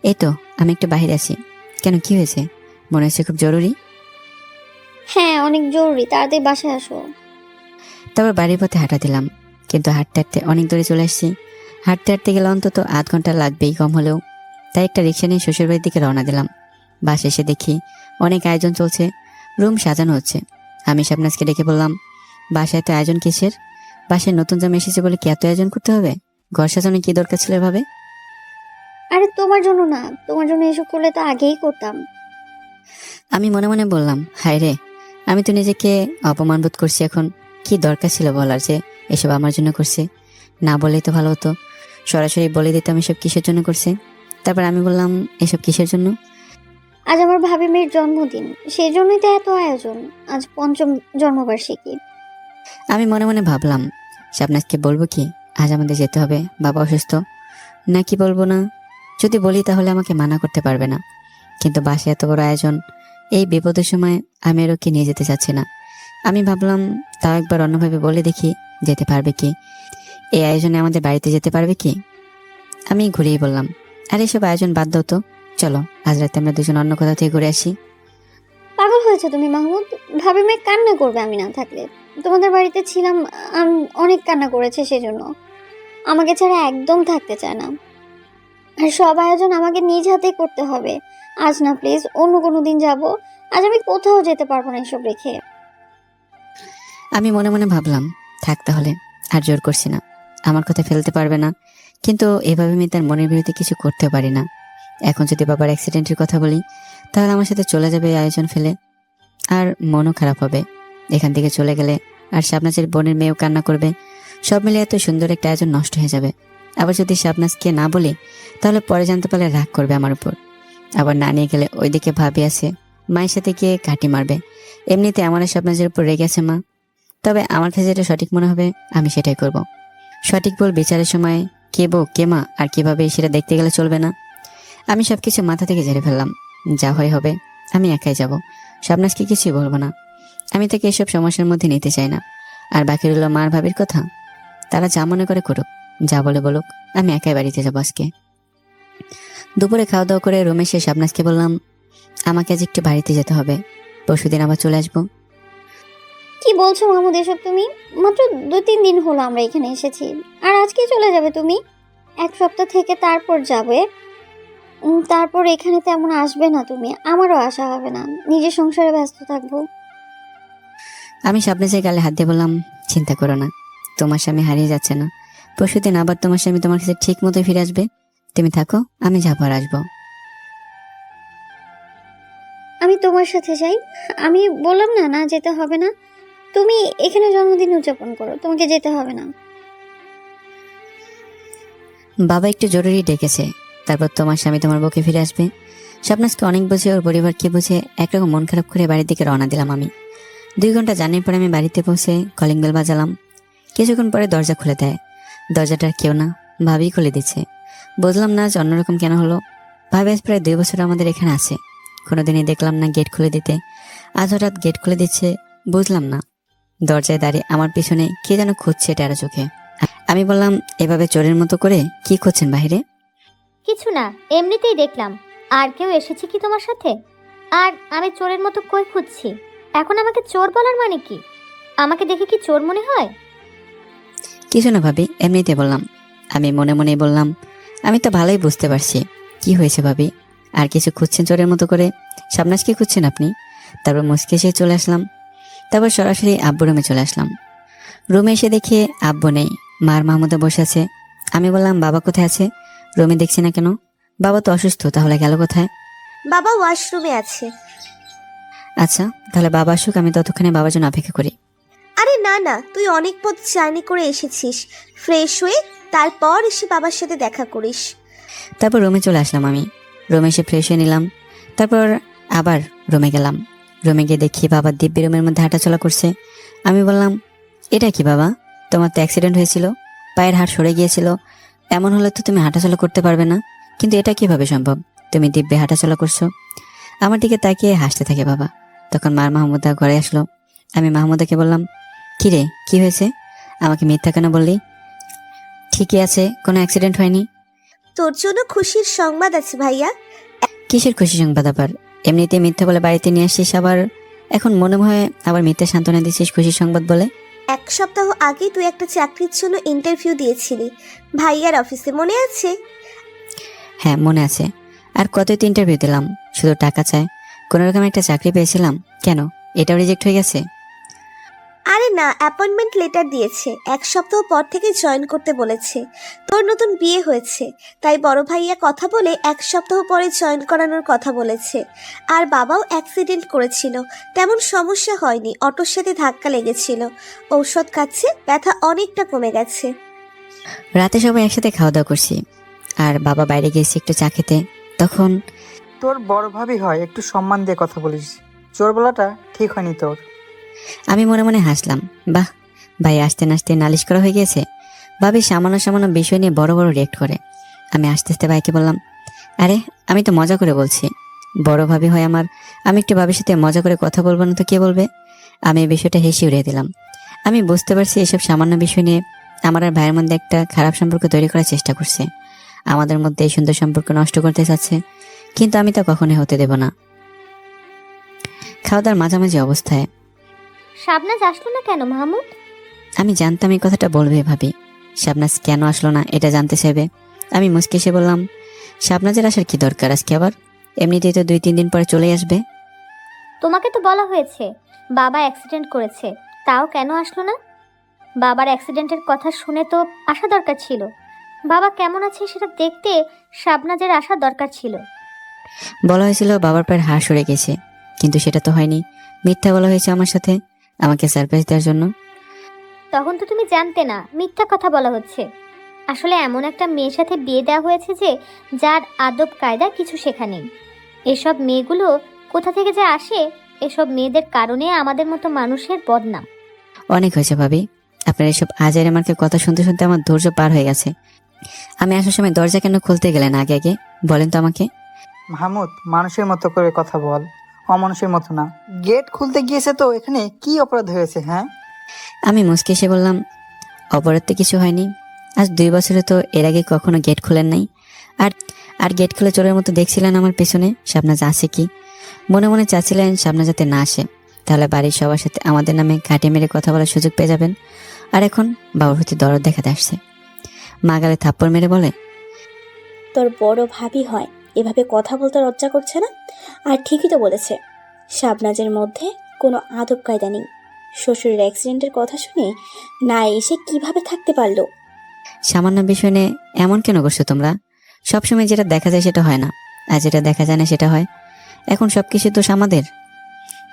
এই তো আমি একটু বাইরে আছি। কেন, কি হয়েছে? মনে হচ্ছে খুব জরুরি। হ্যাঁ অনেক জরুরি, তাড়াতাড়ি বাসায় আসো। তারপর বাড়ির পথে হাঁটা দিলাম, কিন্তু হাঁটতে হাঁটতে অনেক দূরে চলে আসছি। হাঁটতে হাঁটতে গেলে অন্তত আধ ঘন্টা লাগবেই কম হলেও। তাই একটা রিক্সা নিয়ে শ্বশুরবাড়ির দিকে রওনা দিলাম। বাসে এসে দেখি অনেক আয়োজন চলছে, রুম সাজানো হচ্ছে। আমি শাবনাজকে ডেকে বললাম, বাসায় এত আয়োজন কিসের? বাসায় নতুন জামা এসেছে বলে কি এত আয়োজন করতে হবে? ঘর সাজানো কি দরকার ছিল এভাবে? আরে তোমার জন্য না, তোমার জন্য এসব করলে তো আগেই করতাম। আমি মনে মনে বললাম, হায় রে, আমি তো নিজেকে অপমান বোধ করছি এখন। কি দরকার ছিল বলার যে এসব আমার জন্য করছে? না বললেই তো ভালো হতো, সরাসরি বলে দিতাম এসব কিসের জন্য করছে। তারপর আমি বললাম, এসব কিসের জন্য? আজ আমার ভাবি মেয়ের জন্মদিন, সেই জন্যই তো এত আয়োজন। আজ 5ম জন্মবার্ষিকী। আমি মনে মনে ভাবলাম, শাবনাজকে বলবো কি আজ আমাদের যেতে হবে, বাবা অসুস্থ, নাকি বলবো না? যদি বলি তাহলে আমাকে মানা করতে পারবে না। কিন্তু বাসায় এত বড় আয়োজন, এই বিপদের সময় আমি আর ওকে নিয়ে যেতে চাচ্ছি না। আমি ভাবলাম তাও একবার অন্যভাবে বলে দেখি, যেতে পারবে কি? এই আয়োজনে আমাদের বাড়িতে যেতে পারবে কি? আমি ঘুরিয়ে বললাম, আর এসব আয়োজন বাদ দাও তো, চলো আজ রাতে আমরা দুজন অন্য কোথাও থেকে ঘুরে আসি। পাগল হয়েছে তুমি মাহমুদ? ভাবি মেয়ে কান্না করবে আমি না থাকলে। তোমাদের বাড়িতে ছিলাম, আমি অনেক কান্না করেছে, সেজন্য আমাকে ছাড়া একদম থাকতে চায় না। আর সব আয়োজন আমাকে নিজ হাতেই করতে হবে। আজ না প্লিজ, অন্য কোনো দিন যাব। আজ আমি কোথাও যেতে পারবো না এসব রেখে। আমি মনে মনে ভাবলাম, থাক তাহলে, আর জোর করছি না। আমার কথা ফেলতে পারবে না, কিন্তু এভাবে আমি তার মনের বিরুদ্ধে কিছু করতে পারি না। এখন যদি বাবার অ্যাক্সিডেন্টের কথা বলি, তাহলে আমার সাথে চলে যাবে এই আয়োজন ফেলে, আর মনও খারাপ হবে এখান থেকে চলে গেলে। আর শাবনাজের বোনের মেয়েও কান্না করবে। সব মিলে এত সুন্দর একটা আয়োজন নষ্ট হয়ে যাবে। আবার যদি শাবনাজকে না বলি, তাহলে পরে জানতে পারলে রাগ করবে আমার উপর। আবার না নিয়ে গেলে ওইদিকে ভাবি আছে, মায়ের সাথে গিয়ে কাটি মারবে। এমনিতে আমার আর শাবনাজের উপর রেগে আছে মা। তবে আমার কাছে যেটা সঠিক মনে হবে আমি সেটাই করব। সঠিক বল বিচারের সময় কে বউ কে মা আর কিভাবে সেটা দেখতে গেলে চলবে না। আমি সবকিছু মাথা থেকে ঝেড়ে ফেললাম। যা হয় হবে, আমি একাই যাব। শাবনাজকে কিছুই বলবো না। আমি তাকে এসব সমস্যার মধ্যে নিতে চাই না। আর বাকি রইল মার ভাবির কথা, তারা যা মনে করে করুক, যা বলে বলুক, আমি একাই বাড়িতে যাবো আজকে। দুপুরে খাওয়া দাওয়া করে রুমে এসে শাবনাজকে বললাম, আমাকে আজ একটু বাড়িতে যেতে হবে, পরশুদিন আবার চলে আসবো। কি বলছো মাহমুদ এসব তুমি? মাত্র 2-3 দিন হলো আমরা এখানে এসেছি, আর আজকে চলে যাবে তুমি? 1 সপ্তাহ থেকে তারপর যাবে। তারপর এখানে তেমন আসবে না তুমি, আমারও আসা হবে না। নিজের সংসারে ব্যস্ত থাকবো। আমি শাবনাজের গালে হাত দিয়ে বললাম, চিন্তা করো না, তোমার স্বামী হারিয়ে যাচ্ছে না। পরশুদিন আবার তোমার স্বামী তোমার কাছে ঠিক মতো ফিরে আসবে। তুমি থাকো, আমি যাবো আর আসবো। আমি তোমার সাথে যাই। আমি বললাম না, না যেতে হবে না। তুমি এখানে জন্মদিন উদযাপন করো, তোমাকে যেতে হবে না। বাবা একটু জরুরি ডেকেছে, তারপর তোমার স্বামী তোমার বউকে ফিরে আসবে। শাবনাজকে অনেক বুঝে, ওর পরিবারকে বুঝে একরকম মন খারাপ করে বাড়ির দিকে রওনা দিলাম আমি। 2 ঘন্টা জার্নির পরে আমি বাড়িতে পৌঁছে কলিং বেল বাজালাম। কিছুক্ষণ পরে দরজা খুলে দেয়। দরজাটার কেউ না, ভাবি খুলে দিচ্ছে। বুঝলাম না আজ অন্যরকম কেন হলো। ভাবি আজ প্রায় 2 বছর আমাদের এখানে আছে, কোনোদিনই দেখলাম না গেট খুলে দিতে। আজ হঠাৎ গেট খুলে দিচ্ছে, বুঝলাম না। দরজায় দাঁড়িয়ে আমার পিছনে কে যেন খুঁজছে টেরা চোখে। আমি বললাম, এভাবে চোরের মতো করে কি খুঁজছেন বাহিরে? কিছু না, এমনিতেই দেখলাম। আর কেউ এসেছে কি তোমার সাথে? আর আমি চোরের মতো কই খুঁজছি? এখন আমাকে চোর বলার মানে কি? আমাকে দেখে কি চোর মনে হয়? কিছু না ভাবি, এমনিতে বললাম। আমি মনে মনেই বললাম, আমি তো ভালোই বুঝতে পারছি কি হয়েছে ভাবি? আর কিছু খুঁজছেন চোরের মতো করে? শাবনাজকে খুঁজছেন আপনি? তারপর মুচকে এসে চলে আসলাম। তারপর সরাসরি আব্বু রুমে চলে আসলাম। রুমে এসে দেখি আব্বু নেই, মার মাহমুদা বসে আছে। আমি বললাম, বাবা কোথায় আছে? রুমে দেখছি না কেন? বাবা তো অসুস্থ, তাহলে গেল কোথায়? বাবা ওয়াশরুমে আছে। আচ্ছা, তাহলে বাবা আসুক, আমি ততক্ষণে বাবার জন্য অপেক্ষা করি। আরে না না, তুই অনেক পথ জার্নি করে এসেছিস, ফ্রেশ হয়ে তারপর এসে বাবার সাথে দেখা করিস। তারপর রুমে চলে আসলাম। আমি রুমে এসে ফ্রেশ হয়ে নিলাম। তারপর আবার রুমে গেলাম। রুমে গিয়ে দেখি বাবা দিব্যি রুমের মধ্যে হাঁটাচলা করছে। আমি বললাম, এটা কি বাবা? তোমার তো অ্যাক্সিডেন্ট হয়েছিল, পায়ের হাড় সরে গিয়েছিল, এমন হলে তো তুমি হাঁটাচলা করতে পারবে না, কিন্তু এটা কিভাবে সম্ভব? তুমি দিব্যি হাঁটাচলা করছো। আমার দিকে তাকিয়ে হাসতে থাকে বাবা। তখন মার মাহমুদা ঘরে আসলো। আমি মাহমুদাকে বললাম, কি রে, কি হয়েছে? আমাকে মিথ্যা কেন বললি? ঠিকই আছে, কোনো অ্যাক্সিডেন্ট হয়নি। তোর জন্য খুশির সংবাদ আছে ভাইয়া। কিসের খুশি সংবাদ আবার? এমনিতে মিথ্যা বলে বাড়িতে নিয়ে আসছিস, আবার এখন মনে হয় আবার মিথ্যা সান্ত্বনা দিচ্ছিস খুশির সংবাদ বলে। 1 সপ্তাহ আগে তুই একটা চাকরির জন্য ইন্টারভিউ দিয়েছিলি ভাইয়ার অফিসে, মনে আছে? হ্যাঁ, মনে আছে। আর কতই তো ইন্টারভিউ দিলাম, শুধু টাকা চায়। কোনো রকম একটা চাকরি পেয়েছিলাম, কেন এটাও রিজেক্ট হয়ে গেছে? আরে না, অ্যাপয়েন্টমেন্ট লেটার দিয়েছে, 1 সপ্তাহ পর থেকে জয়েন করতে বলেছে। তোর নতুন বিয়ে হয়েছে, তাই বড় ভাইয়া কথা বলে 1 সপ্তাহ পরে জয়েন করানোর কথা বলেছে। আর বাবাও অ্যাক্সিডেন্ট করেছিল, তেমন সমস্যা হয়নি, অটোর সাথে ধাক্কা লেগেছিল, ঔষধ খাচ্ছে, ব্যথা অনেকটা কমে গেছে। রাতে সবাই একসাথে খাওয়া দাওয়া করছি, আর বাবা বাইরে গিয়েছে একটু চা খেতে। তখন তোর বড় ভাবি হয়, একটু সম্মান দিয়ে কথা বলিস। চোর বলাটা ঠিক হয়নি তোর। আমি মনে মনে হাসলাম। বাহ, ভাই আসতে নাচতে নালিশ করা হয়ে গেছে। ভাবি সামান্য সামান্য বিষয় নিয়ে বড় বড় রিয়েক্ট করে। আমি আস্তে আস্তে ভাইকে বললাম, আরে আমি তো মজা করে বলছি। বড় ভাবি হয় আমার, আমি একটু ভাবির সাথে মজা করে কথা বলবো না তো কে বলবে? আমি এই বিষয়টা হেসে উড়িয়ে দিলাম। আমি বুঝতে পারছি এসব সামান্য বিষয় নিয়ে আমার আর ভাইয়ের মধ্যে একটা খারাপ সম্পর্ক তৈরি করার চেষ্টা করছে। আমাদের মধ্যে এই সুন্দর সম্পর্ক নষ্ট করতে চাচ্ছে, কিন্তু আমি তা কখনোই হতে দেব না। খাওয়া দাওয়ার মাঝামাঝি অবস্থায় শাবনাজ আসলো না কেন মাহমুদ? আমি জানতাম এই কথাটা বলবে ভাবি। শাবনাজ কেন আসলো না এটা জানতে চাইবে। আমি মুচকি এসে বললাম, শাবনাজের আসার কি দরকার আজকে আবার? এমনিতেই তো 2-3 দিন পরে চলেই আসবে। তোমাকে তো বলা হয়েছে বাবা অ্যাক্সিডেন্ট করেছে, তাও কেন আসলো না? বাবার অ্যাক্সিডেন্টের কথা শুনে তো আসা দরকার ছিল। বাবা কেমন আছে সেটা দেখতে শাবনাজের আসা দরকার ছিল। বলা হয়েছিল বাবার পায়ের হাড় সরে গেছে, কিন্তু সেটা তো হয়নি। মিথ্যা বলা হয়েছে আমার সাথে, আমাকে সারপ্রাইজ দেওয়ার জন্য। তখন তো তুমি জানতে না মিথ্যা কথা বলা হচ্ছে। আসলে এমন একটা মেয়ের সাথে বিয়ে দেওয়া হয়েছে যে যার আদব কায়দা কিছু শেখা নেই। এসব মেয়েগুলো কোথা থেকে যে আসে, এসব মেয়েদের কারণে আমাদের মতো মানুষের বদনাম। অনেক হয়েছে ভাবি, আপনার এসব আজের আমাকে কথা শুনতে শুনতে আমার ধৈর্য পার হয়ে গেছে। আমি আসার সময় দরজা কেন খুলতে গেলেন আগে আগে বলেন তো আমাকে? মাহমুদ, মানুষের মতো করে কথা বল, অমানুষের মতো না। গেট খুলতে গিয়েছে তো এখানে কি অপরাধ হয়েছে? হ্যাঁ, আমি মুচকে এসে বললাম, অপরাধ তো কিছু হয়নি। আজ 2 বছরে তো এর আগে কখনো গেট খুলেন নাই। আর আর গেট খুলে চোরের মতো দেখছিলেন আমার পেছনে শাবনাজ আসে কি। মনে মনে চাচ্ছিলেন শাবনাজ যাতে না আসে, তাহলে বাড়ির সবার সাথে আমাদের নামে ঘাটে মেরে কথা বলার সুযোগ পেয়ে যাবেন। আর এখন বাবার প্রতি দরদ দেখাতে আসছে। মা গালে থাপ্পড় মেরে বলে, তোর বড় ভাবি হয়, এভাবে কথা বলতে লজ্জা করছে না? আর ঠিকই তো বলেছে, শাবনাজের মধ্যে কোনো আদব কায়দা নেই। শ্বশুরের অ্যাক্সিডেন্টের কথা শুনে না এসে কিভাবে থাকতে পারলো? সামান্য বিষয় নিয়ে এমন কেন করছো তোমরা? সবসময় যেটা দেখা যায় সেটা হয় না, আর যেটা দেখা যায় না সেটা হয়। এখন সবকিছু দোষ আমাদের।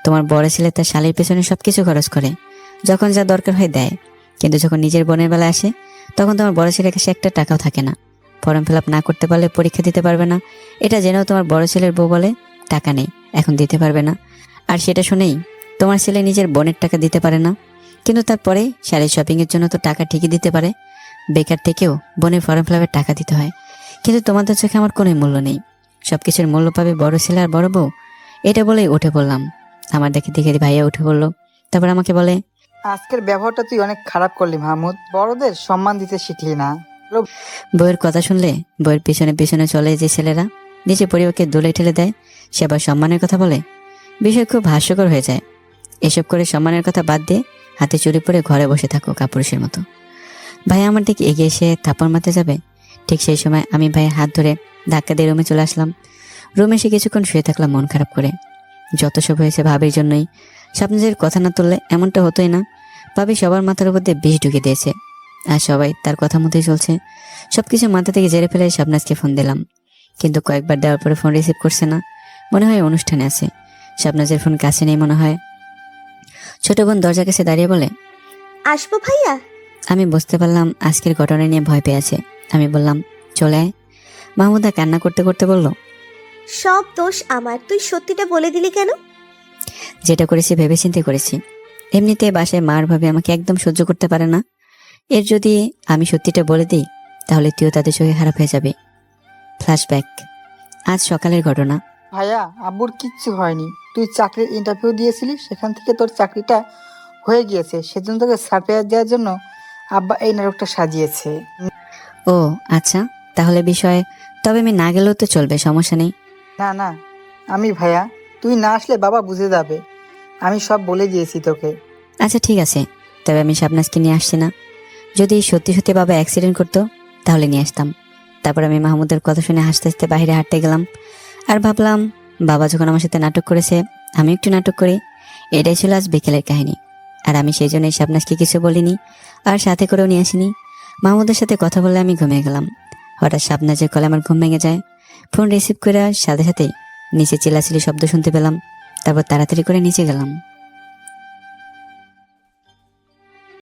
তোমার বড় ছেলে তার শালীর পেছনে সবকিছু খরচ করে, যখন যা দরকার হয় দেয়, কিন্তু যখন নিজের বোনের বেলা আসে তখন তোমার বড় ছেলের কাছে একটা টাকাও থাকে না। ফর্ম ফিল আপ না করতে পারলে পরীক্ষা দিতে পারবে না, এটা জেনেও তোমার বড় ছেলের বউ বলে টাকা নেই, এখন দিতে পারবে না। আর সেটা শুনেই তোমার ছেলে নিজের বোনের টাকা দিতে পারে না, কিন্তু তারপরে শাড়ির শপিংয়ের জন্য তো টাকা ঠিকই দিতে পারে। বেকার থেকেও বোনের ফর্ম ফিল আপের টাকা দিতে হয়, কিন্তু তোমাদের চোখে আমার কোনো মূল্য নেই। সবকিছুর মূল্য পাবে বড় ছেলে আর বড় বউ। এটা বলেই উঠে পড়লাম। আমার দেখে দেখে ভাইয়া উঠে পড়লো। তারপর আমাকে বলে, আজকের ব্যবহারটা তুই অনেক খারাপ করলি মাহমুদ, বড়দের সম্মান দিতে শিখলি না। বউয়ের কথা শুনলে বউয়ের পিছনে পিছনে চলে যে ছেলেরা নিজের পরিবারকে দোলে ঠেলে দেয়, সে আবার সম্মানের কথা বলে। বিষয় খুব হাস্যকর হয়ে যায়। এসব করে সম্মানের কথা বাদ দিয়ে হাতে চুরি পরে ঘরে বসে থাকো কাপুরুষের মতো। ভাই আমার দিকে এগিয়ে এসে থাপ্পড় মারতে যাবে, ঠিক সেই সময় আমি ভাইয়ের হাত ধরে ধাক্কা দিয়ে রুমে চলে আসলাম। রুমে এসে কিছুক্ষণ শুয়ে থাকলাম মন খারাপ করে। যত সব হয়েছে ভাবির জন্যই। স্বপ্নাজের কথা না তুললে এমনটা হতোই না। ভাবি সবার মাথার উপর দিয়ে বিষ ঢুকে দিয়েছে, আর সবাই তার কথা মতোই চলছে। সবকিছু মাথা থেকে জেরে ফেলে স্বপ্নাজকে ফোন দিলাম, কিন্তু কয়েকবার দেওয়ার পরে ফোন রিসিভ করছে না। মনে হয় অনুষ্ঠানে আছে। স্বপ্নাজের ফোন কাছে নেই মনে হয়। ছোট বোন দরজার কাছে দাঁড়িয়ে বলে, আসবো ভাইয়া? আমি বুঝতে পারলাম আজকের ঘটনা নিয়ে ভয় পেয়ে আছে। আমি বললাম, চলে আয়। মাহমুদা কান্না করতে করতে বলল, সব দোষ আমার, তুই সত্যিটা বলে দিলি কেন? যেটা করেছি ভেবেচিন্তে করেছি। এমনিতে বাসায় মার ভাবে আমাকে একদম সহ্য করতে পারে না। এর যদি আমি সত্যিটা বলে দিই তাহলে তুইও তাদের চোখে খারাপ হয়ে যাবে। ফ্ল্যাশব্যাক, আজ সকালের ঘটনা। ভাইয়া, আব্বুর কিচ্ছু হয়নি। তুই চাকরির ইন্টারভিউ দিয়েছিলি, সেখান থেকে তোর চাকরিটা হয়ে গিয়েছে। সেজন্য তোকে সারপ্রাইজ দেওয়ার জন্য আব্বা এই নাটকটা সাজিয়েছে। ও আচ্ছা, তাহলে বিষয়, তবে আমি না গেলেও তো চলবে, সমস্যা নেই। না না, আমি ভাইয়া, তুই না আসলে বাবা বুঝে যাবে। আমি সব বলে দিয়েছি তোকে। আচ্ছা ঠিক আছে, তবে আমি শাবনাজকে নিয়ে আসছি না। যদি সত্যি সত্যি বাবা অ্যাক্সিডেন্ট করতো তাহলে নিয়ে আসতাম। তারপর আমি মাহমুদের কথা শুনে হাসতে হাসতে বাইরে হাঁটতে গেলাম। আর ভাবলাম, বাবা যখন আমার সাথে নাটক করেছে আমি একটু নাটক করি। এটাই ছিল আজ বিকেলের কাহিনী। আর আমি সেই জন্যই শাবনাজকে কিছু বলিনি, আর সাথে করেও নিয়ে আসিনি। মাহমুদের সাথে কথা বলে আমি ঘুমিয়ে গেলাম। হঠাৎ শাবনাজের কলে আমার ঘুম ভেঙে যায়। ফোন রিসিভ করে সাথে সাথেই নিচে চিল্লাচিল্লি শব্দ শুনতে পেলাম। তারপর তাড়াতাড়ি করে নিচে গেলাম।